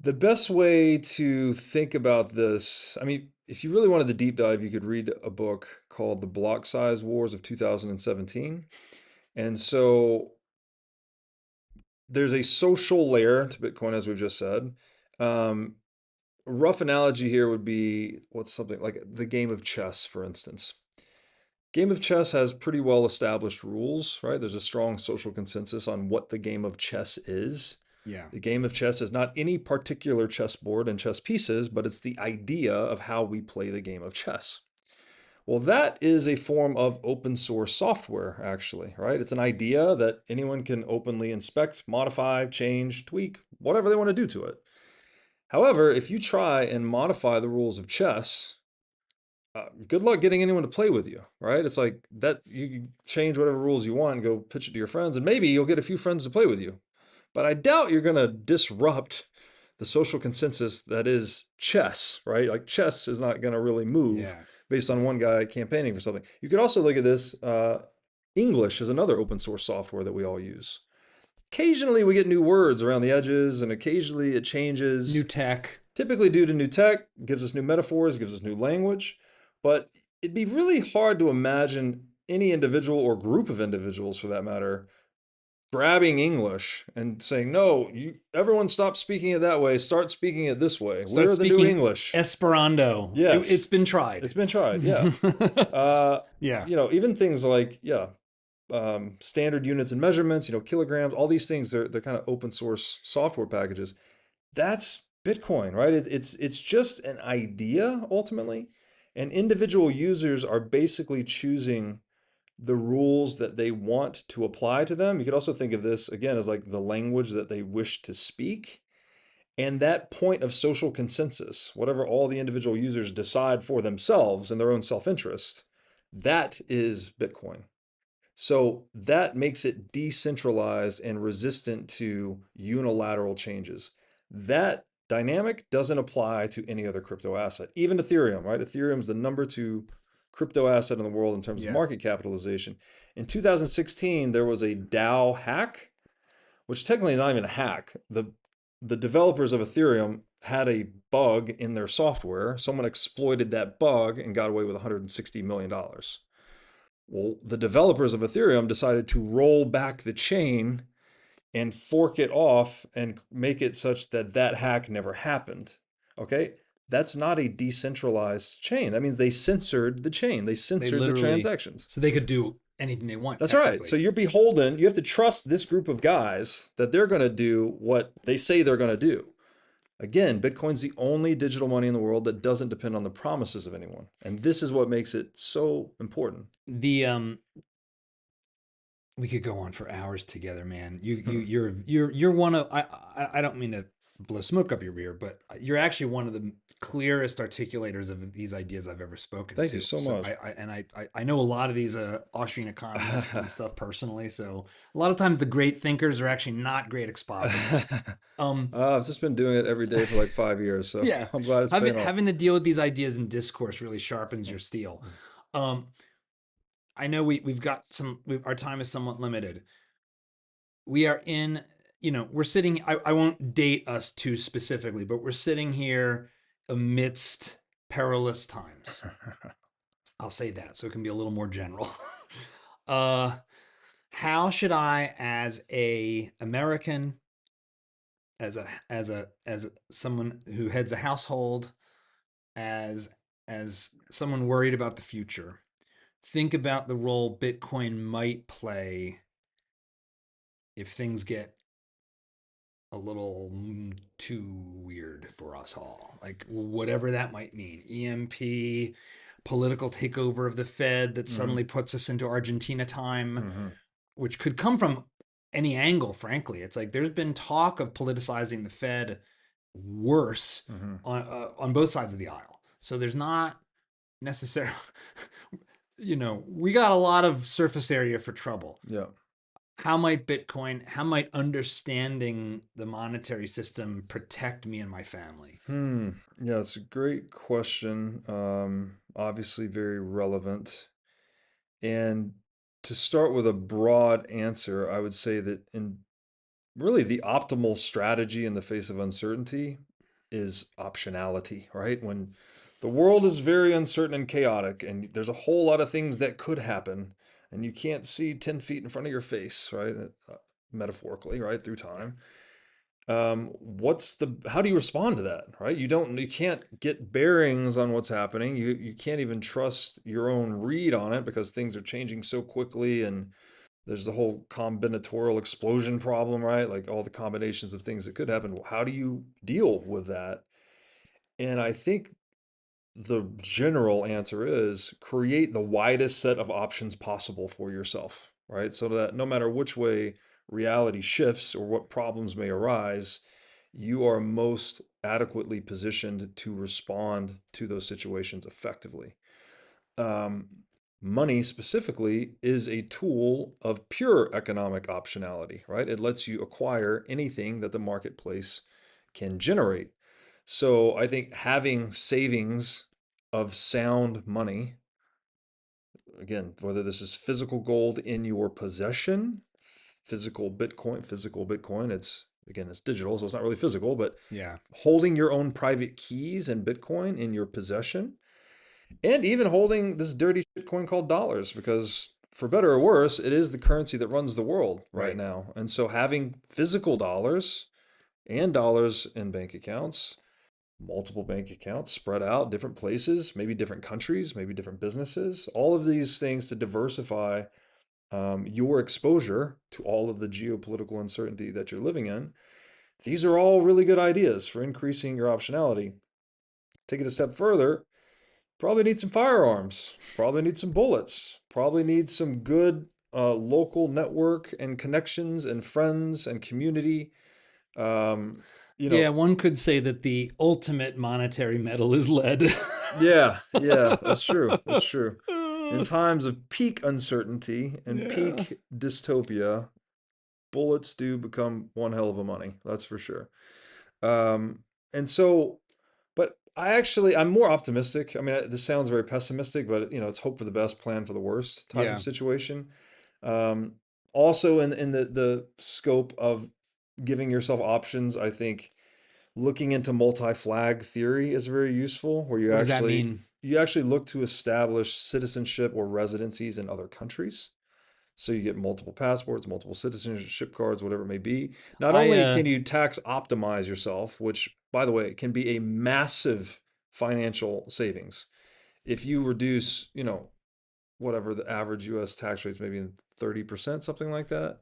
the best way to think about this, I mean, if you really wanted the deep dive, you could read a book called The Block Size Wars of 2017. And so there's a social layer to Bitcoin, as we've just said. Um, a rough analogy here would be what's something like the game of chess, for instance. Game of chess has pretty well established rules, right? There's a strong social consensus on what the game of chess is. yeah, The game of chess is not any particular chessboard and chess pieces, but it's the idea of how we play the game of chess. Well, that is a form of open source software, actually, right? It's an idea that anyone can openly inspect, modify, change, tweak, whatever they want to do to it. However, if you try and modify the rules of chess, good luck getting anyone to play with you, right? It's like that you change whatever rules you want and go pitch it to your friends, and maybe you'll get a few friends to play with you. But I doubt you're going to disrupt the social consensus that is chess, right? Like chess is not going to really move yeah. based on one guy campaigning for something. You could also look at this. English is another open source software that we all use. Occasionally we get new words around the edges, and occasionally it New changes, tech. typically due to new tech, gives us new metaphors, gives us new language. But it'd be really hard to imagine any individual or group of individuals, for that matter, grabbing English and saying, "No, everyone stop speaking it that way. Start speaking it this way. Start We're the new speaking English." Esperanto. Yes, It's been tried. it's been tried. Yeah, uh, Yeah. even things like standard units and measurements. Kilograms. All these things. They're kind of open source software packages. That's Bitcoin, right? It's just an idea ultimately, and individual users are basically choosing the rules that they want to apply to them. You could also think of this again as like the language that they wish to speak. And that point of social consensus, whatever all the individual users decide for themselves in their own self interest, that is Bitcoin. So that makes it decentralized and resistant to unilateral changes. That dynamic doesn't apply to any other crypto asset, even Ethereum, right? Ethereum is the number two crypto asset in the world in terms of Yeah. market capitalization. In 2016, there was a DAO hack, which technically is not even a hack. The developers of Ethereum had a bug in their software. Someone exploited that bug and got away with $160 million. Well, the developers of Ethereum decided to roll back the chain and fork it off and make it such that that hack never happened. Okay? That's not a decentralized chain. That means they censored the chain. They They censored the literally, transactions. so they could do anything they want, That's right. So technically. you're beholden. You have to trust this group of guys that they're going to do what they say they're going to do. Again, Bitcoin's the only digital money in the world that doesn't depend on the promises of anyone. And this is what makes it so important. The We could go on for hours together, man. Hmm. You're one of I don't mean to blow smoke up your rear, but you're actually one of the clearest articulators of these ideas I've ever spoken Thank you to. so So much. I know a lot of these Austrian economists and stuff personally. So a lot of times the great thinkers are actually not great expositors. Um, I've just been doing it every day for like 5 years, so yeah, I'm glad it's paying off. having to deal with these ideas in discourse really sharpens your steel. Um, I know we've got our time is somewhat limited. We are in, we're sitting, I won't date us too specifically, but we're sitting here amidst perilous times. I'll say that so it can be a little more general. uh, how should I, as a American, as someone who heads a household, as someone worried about the future, think about the role Bitcoin might play if things get a little too weird for us all. Like whatever that might mean. EMP, political takeover of the Fed that Hmm. suddenly puts us into Argentina time, Hmm. which could come from any angle, frankly. It's like there's been talk of politicizing the Fed worse Hmm. on both sides of the aisle. So there's not necessarily, we got a lot of surface area for trouble. Yeah. How might understanding the monetary system protect me and my family? Hmm. Yeah, it's a great question. Obviously very relevant. And to start with a broad answer, I would say that in really the optimal strategy in the face of uncertainty is optionality, right? When the world is very uncertain and chaotic, and there's a whole lot of things that could happen, and you can't see 10 feet in front of your face, right? Metaphorically, right? Through time. How do you respond to that, right? You can't get bearings on what's happening. You can't even trust your own read on it because things are changing so quickly, and there's the whole combinatorial explosion problem, right? Like all the combinations of things that could happen. How do you deal with that? And I think the general answer is create the widest set of options possible for yourself, right? So that no matter which way reality shifts or what problems may arise, you are most adequately positioned to respond to those situations effectively. um, Money specifically is a tool of pure economic optionality, right? It lets you acquire anything that the marketplace can generate. So I think having savings of sound money, again, whether this is physical gold in your possession, physical Bitcoin, it's digital, so it's not really physical, but Yeah. holding your own private keys and Bitcoin in your possession, and even holding this dirty shit coin called dollars, because for better or worse, it is the currency that runs the world right Right. now. And so having physical dollars and dollars in bank accounts, multiple bank accounts spread out different places, maybe different countries, maybe different businesses, all of these things to diversify your exposure to all of the geopolitical uncertainty that you're living in. These are all really good ideas for increasing your optionality. Take it a step further. Probably need some firearms. Probably need some bullets. Probably need some good local network and connections and friends and community. Um, you Yeah, know, one could say that the ultimate monetary metal is lead. yeah, yeah, that's true. That's true. In times of peak uncertainty and Yeah. peak dystopia, bullets do become one hell of a money. That's for sure. Um, and so, but I'm more optimistic. I mean, this sounds very pessimistic, but it's hope for the best, plan for the worst type of Yeah. situation. Um, Also, in the scope of giving yourself options, I think looking into multi-flag theory is very useful, where What does that mean? you actually look to establish citizenship or residencies in other countries. So you get multiple passports, multiple citizenship cards, whatever it may be. Not I only can you tax optimize yourself, which, by the way, can be a massive financial savings. If you reduce, whatever the average US tax rates, maybe in 30%, something like that.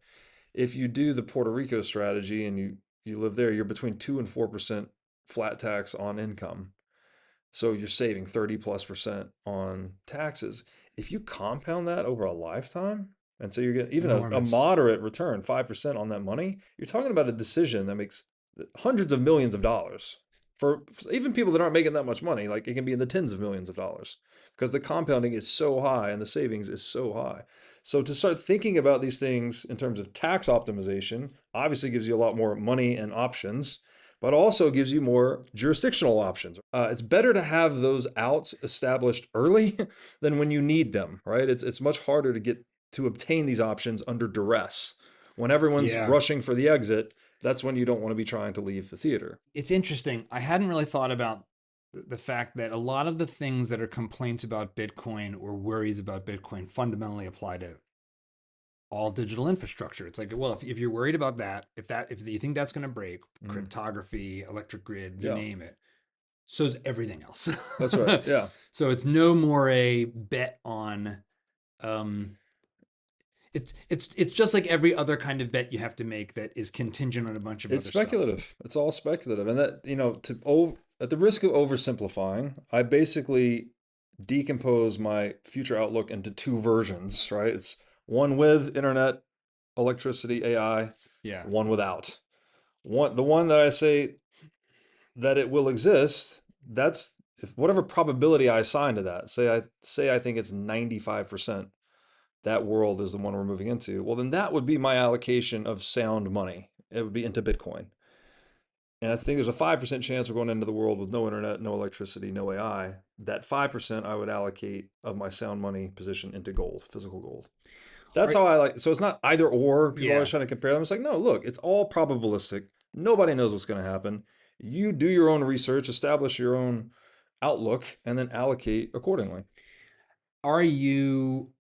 If you do the Puerto Rico strategy and you live there, you're between 2 and 4% flat tax on income. So you're saving 30+% on taxes. If you compound that over a lifetime, and so you're getting even a Enormous. moderate return, 5% on that money, you're talking about a decision that makes hundreds of millions of dollars for even people that aren't making that much money. Like it can be in the tens of millions of dollars because the compounding is so high and the savings is so high. So to start thinking about these things in terms of tax optimization obviously gives you a lot more money and options, but also gives you more jurisdictional options. It's better to have those outs established early than when you need them, right? It's much harder to obtain these options under duress. When everyone's Yeah. rushing for the exit, that's when you don't want to be trying to leave the theater. It's interesting. I hadn't really thought about the fact that a lot of the things that are complaints about Bitcoin or worries about Bitcoin fundamentally apply to all digital infrastructure. It's like, well, if you're worried about that, if you think that's going to break, Mm. cryptography, electric grid, you Yeah, name it, so's everything else. that's right. Yeah. So it's no more a bet on um it's just like every other kind of bet you have to make that is contingent on a bunch of It's other stuff. speculative. It's all speculative. And that, at the risk of oversimplifying, I basically decompose my future outlook into two versions, right? It's one with internet, electricity, AI, Yeah. one without. The one that I say that it will exist, that's if whatever probability I assign to that. Say I think it's 95% that world is the one we're moving into. Well, then that would be my allocation of sound money. It would be into Bitcoin. And I think there's a 5% chance we're going into the world with no internet, no electricity, no AI. That 5% I would allocate of my sound money position into gold, physical gold. That's Are, how I like. So it's not either or. People are yeah. always trying to compare them. It's like, no, look, it's all probabilistic. Nobody knows what's going to happen. You do your own research, establish your own outlook, and then allocate accordingly. Are you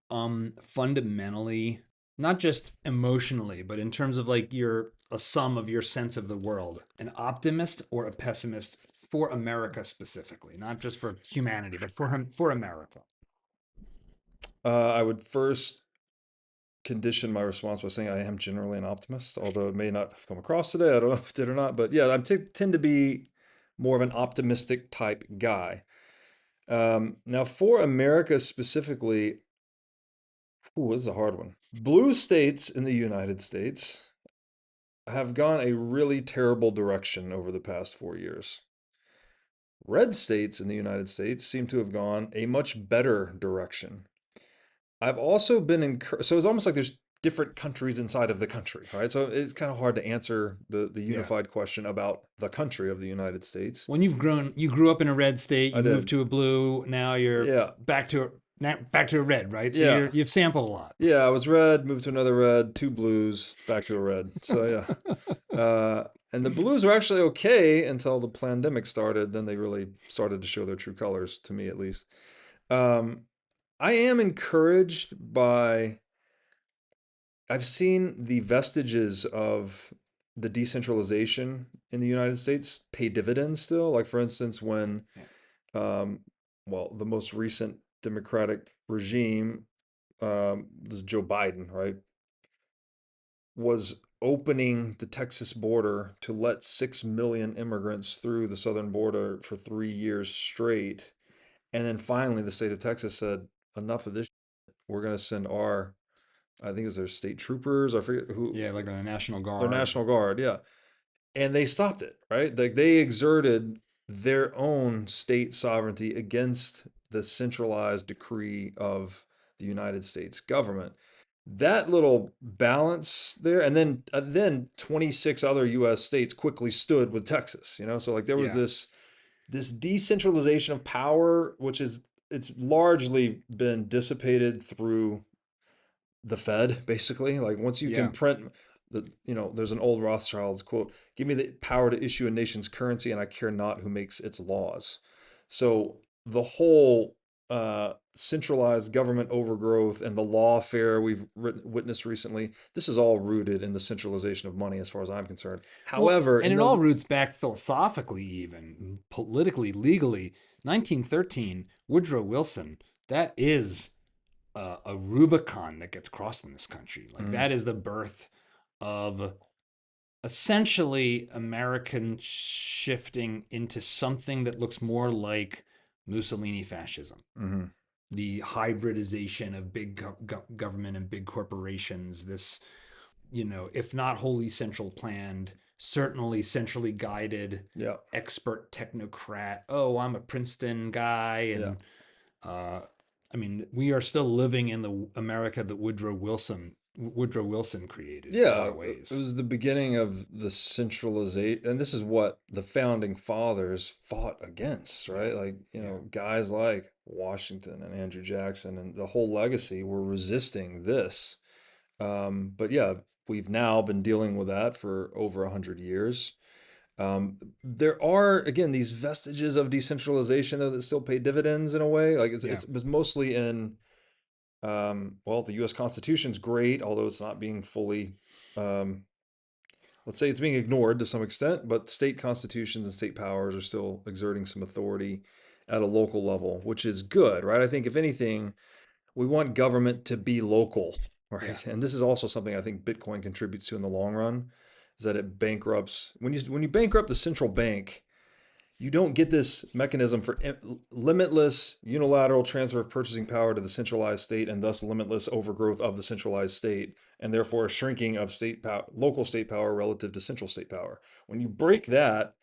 fundamentally, not just emotionally, but in terms of like your a sum of your sense of the world, an optimist or a pessimist for America specifically, not just for humanity, but for America? I would first condition my response by saying I am generally an optimist, although it may not have come across today. I don't know if it did or not, but yeah, tend to be more of an optimistic type guy. Now, for America specifically, ooh, this is a hard one. Blue states in the United States have gone a really terrible direction over the past 4 years. Red states in the United States seem to have gone a much better direction. I've also been encouraged. So it's almost like there's different countries inside of the country, right? So it's kind of hard to answer the Yeah. unified question about the country of the United States. When you grew up in a red state, I you moved did. to a blue, now you're Yeah. back to a red, right? So Yeah. you've sampled a lot. Yeah. I was red, moved to another red, two blues, back to a red. So yeah. And the blues were actually okay until the pandemic started. Then they really started to show their true colors, to me at least. Um, I am encouraged by I've seen the vestiges of the decentralization in the United States pay dividends still. Like, for instance, when, Yeah. um, well, the most recent Democratic regime, this is Joe Biden, right, was opening the Texas border to let 6 million immigrants through the southern border for 3 years straight. And then finally, the state of Texas said, enough of this. We're going to send I think it was their state troopers. I forget who, Yeah, like the National their Guard. National Guard. Yeah. And they stopped it, right? Like they exerted their own state sovereignty against the centralized decree of the United States government. That little balance there, and then 26 other U.S. states quickly stood with Texas. So like there was Yeah. this decentralization of power, which is it's largely been dissipated through the Fed, basically. Like once you can Yeah. print there's an old Rothschild's quote, give me the power to issue a nation's currency and I care not who makes its laws. So the whole centralized government overgrowth and the lawfare we've witnessed recently, this is all rooted in the centralization of money as far as I'm concerned. Well, However, and in it all the roots back philosophically, even politically, legally. 1913, Woodrow Wilson, that is a Rubicon that gets crossed in this country. Like, mm, that is the birth of essentially American shifting into something that looks more like Mussolini fascism. Hmm. The hybridization of big government and big corporations, this, if not wholly central planned, certainly centrally guided Yeah, expert technocrat. Oh, I'm a Princeton guy. yeah. And uh, I mean, we are still living in the America that Woodrow Wilson created in a lot Yeah, of it ways. was the beginning of the centralization, and this is what the founding fathers fought against, Yeah. right? Like, Yeah. guys like Washington and Andrew Jackson and the whole legacy were resisting this. But yeah, we've now been dealing with that for over 100 years. There are, again, these vestiges of decentralization though that still pay dividends in a way. Like Yeah. it was mostly in well, the U.S. Constitution's great, although it's not being fully, um, let's say it's being ignored to some extent, but state constitutions and state powers are still exerting some authority at a local level, which is good, right? I think if anything, we want government to be local, Yeah. right? And this is also something I think Bitcoin contributes to in the long run, is that it bankrupts when you bankrupt the central bank, you don't get this mechanism for limitless unilateral transfer of purchasing power to the centralized state and thus limitless overgrowth of the centralized state and therefore a shrinking of local state power relative to central state power. When you break that,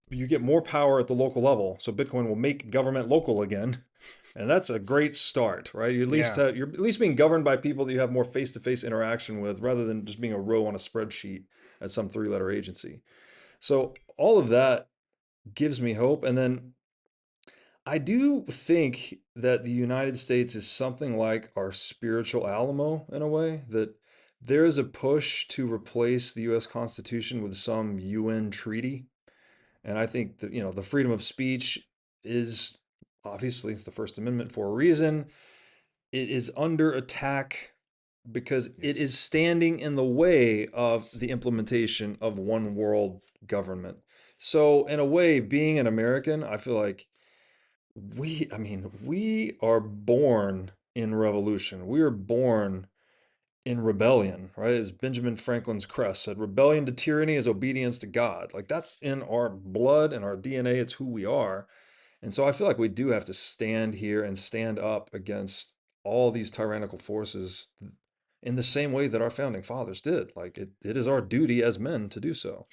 you get more power at the local level. So Bitcoin will make government local again. And that's a great start, right? Yeah. You're at least being governed by people that you have more face-to-face interaction with rather than just being a row on a spreadsheet at some three-letter agency. So all of that gives me hope. And then I do think that the United States is something like our spiritual Alamo in a way, that there is a push to replace the US Constitution with some UN treaty. And I think that, the freedom of speech is obviously it's the First Amendment for a reason. It is under attack because it Yes. is standing in the way of the implementation of one world government. So, in a way, being an American, I feel like we are born in revolution. We are born in rebellion, right? As Benjamin Franklin's crest said, rebellion to tyranny is obedience to God. Like that's in our blood and our DNA. It's who we are. And so I feel like we do have to stand here and stand up against all these tyrannical forces in the same way that our founding fathers did. Like it is our duty as men to do so.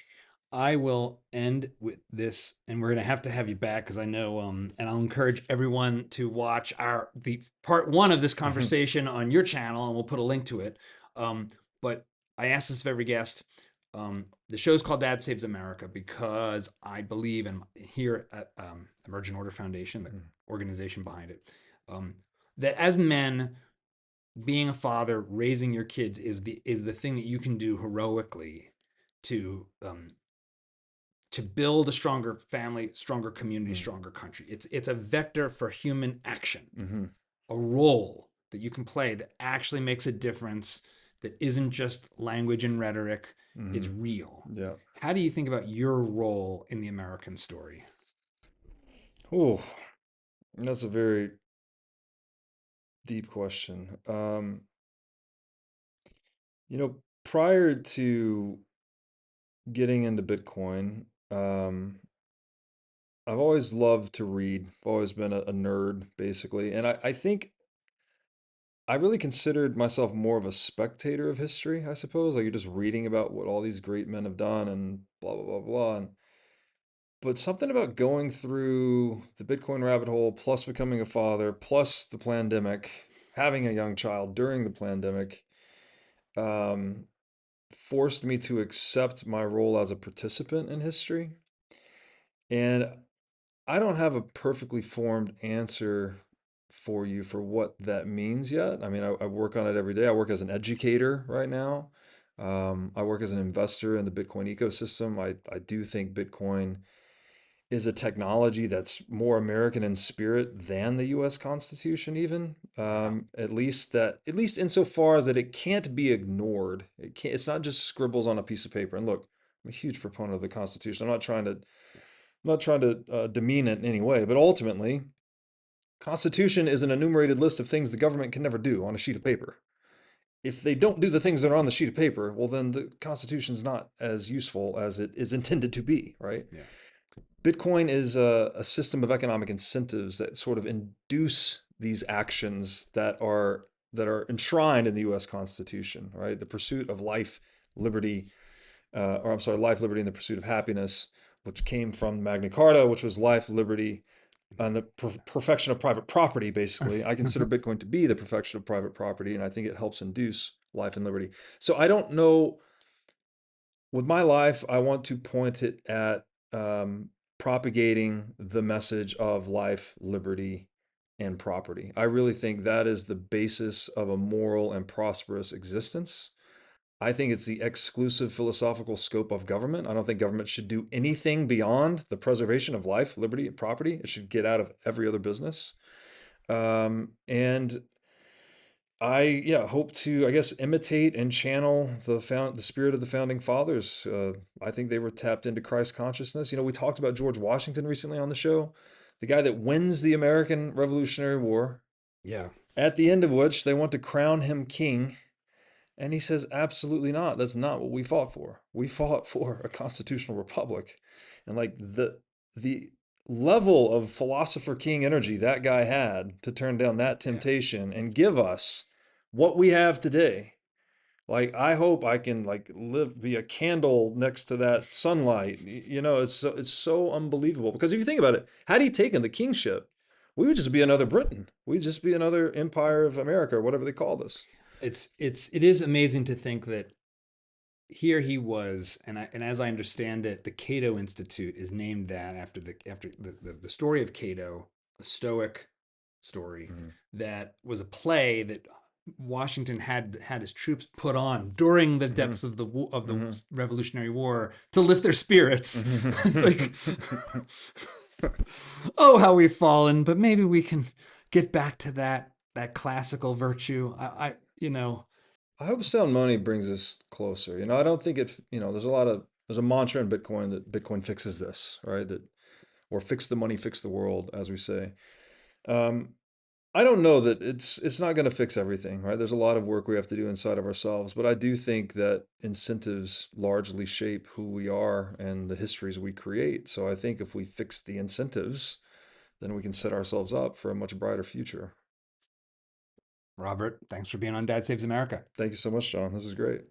I will end with this, and we're gonna have to have you back because I know, and I'll encourage everyone to watch the part one of this Mhm. conversation on your channel, and we'll put a link to it. But I ask this of every guest. The show's called Dad Saves America because I believe, and here at Emergent Order Foundation, the organization behind it, um, that as men, being a father, raising your kids is the thing that you can do heroically to build a stronger family, stronger community, Mhm. stronger country. It's a vector for human action, Mhm. a role that you can play that actually makes a difference, that isn't just language and rhetoric, it's Mhm. real. Yeah. How do you think about your role in the American story? Oh, that's a very deep question. Prior to getting into Bitcoin, I've always loved to read. I've always been a nerd, basically. And I think I really considered myself more of a spectator of history, I suppose. Like you're just reading about what all these great men have done and blah, blah, blah, blah. But something about going through the Bitcoin rabbit hole, plus becoming a father, plus the pandemic, having a young child during the pandemic, um, forced me to accept my role as a participant in history. And I don't have a perfectly formed answer for you for what that means yet. I mean, I work on it every day. I work as an educator right now. I work as an investor in the Bitcoin ecosystem. I do think Bitcoin is a technology that's more American in spirit than the U.S. Constitution, even. Wow. At least insofar as that it can't be ignored. It's not just scribbles on a piece of paper. And look, I'm a huge proponent of the Constitution. I'm not trying to demean it in any way, but ultimately, Constitution is an enumerated list of things the government can never do on a sheet of paper. if they don't do the things that are on the sheet of paper, well, then the Constitution's not as useful as it is intended to be, right? Yeah. Bitcoin is a system of economic incentives that sort of induce these actions that are enshrined in the U.S. Constitution, right? The pursuit of life, liberty, or I'm sorry, life, liberty, and the pursuit of happiness, which came from Magna Carta, which was life, liberty, and the perfection of private property, basically. I consider Bitcoin to be the perfection of private property, and I think it helps induce life and liberty. So I don't know. With my life, I want to point it at propagating the message of life, liberty, and property. I really think that is the basis of a moral and prosperous existence. I think it's the exclusive philosophical scope of government. I don't think government should do anything beyond the preservation of life, liberty, and property. It should get out of every other business. And I hope to, I guess, imitate and channel the spirit of the founding fathers. I think they were tapped into Christ consciousness. We talked about George Washington recently on the show, the guy that wins the American Revolutionary War, Yeah. at the end of which they want to crown him king. And he says, absolutely not. That's not what we fought for. We fought for a constitutional republic. And like the level of philosopher king energy that guy had to turn down that Yeah. temptation and give us what we have today. Like I hope I can like be a candle next to that sunlight. It's so unbelievable because if you think about it, had he taken the kingship, we would just be another Britain. We'd just be another Empire of America or whatever they called us. It is amazing to think that here he was, and as I understand it, the Cato Institute is named that after the story of Cato, a Stoic story Mm-hmm. that was a play that Washington had his troops put on during the Mm-hmm. depths of the Mm-hmm. Revolutionary War to lift their spirits. It's like, Mm-hmm. oh, how we've fallen, but maybe we can get back to that classical virtue. I hope sound money brings us closer. I don't think there's a mantra in Bitcoin that Bitcoin fixes this, right? That or fix the money, fix the world, as we say. Um, I don't know that it's not going to fix everything, right? There's a lot of work we have to do inside of ourselves, but I do think that incentives largely shape who we are and the histories we create. So I think if we fix the incentives, then we can set ourselves up for a much brighter future. Robert, thanks for being on Dad Saves America. Thank you so much, John. This is great.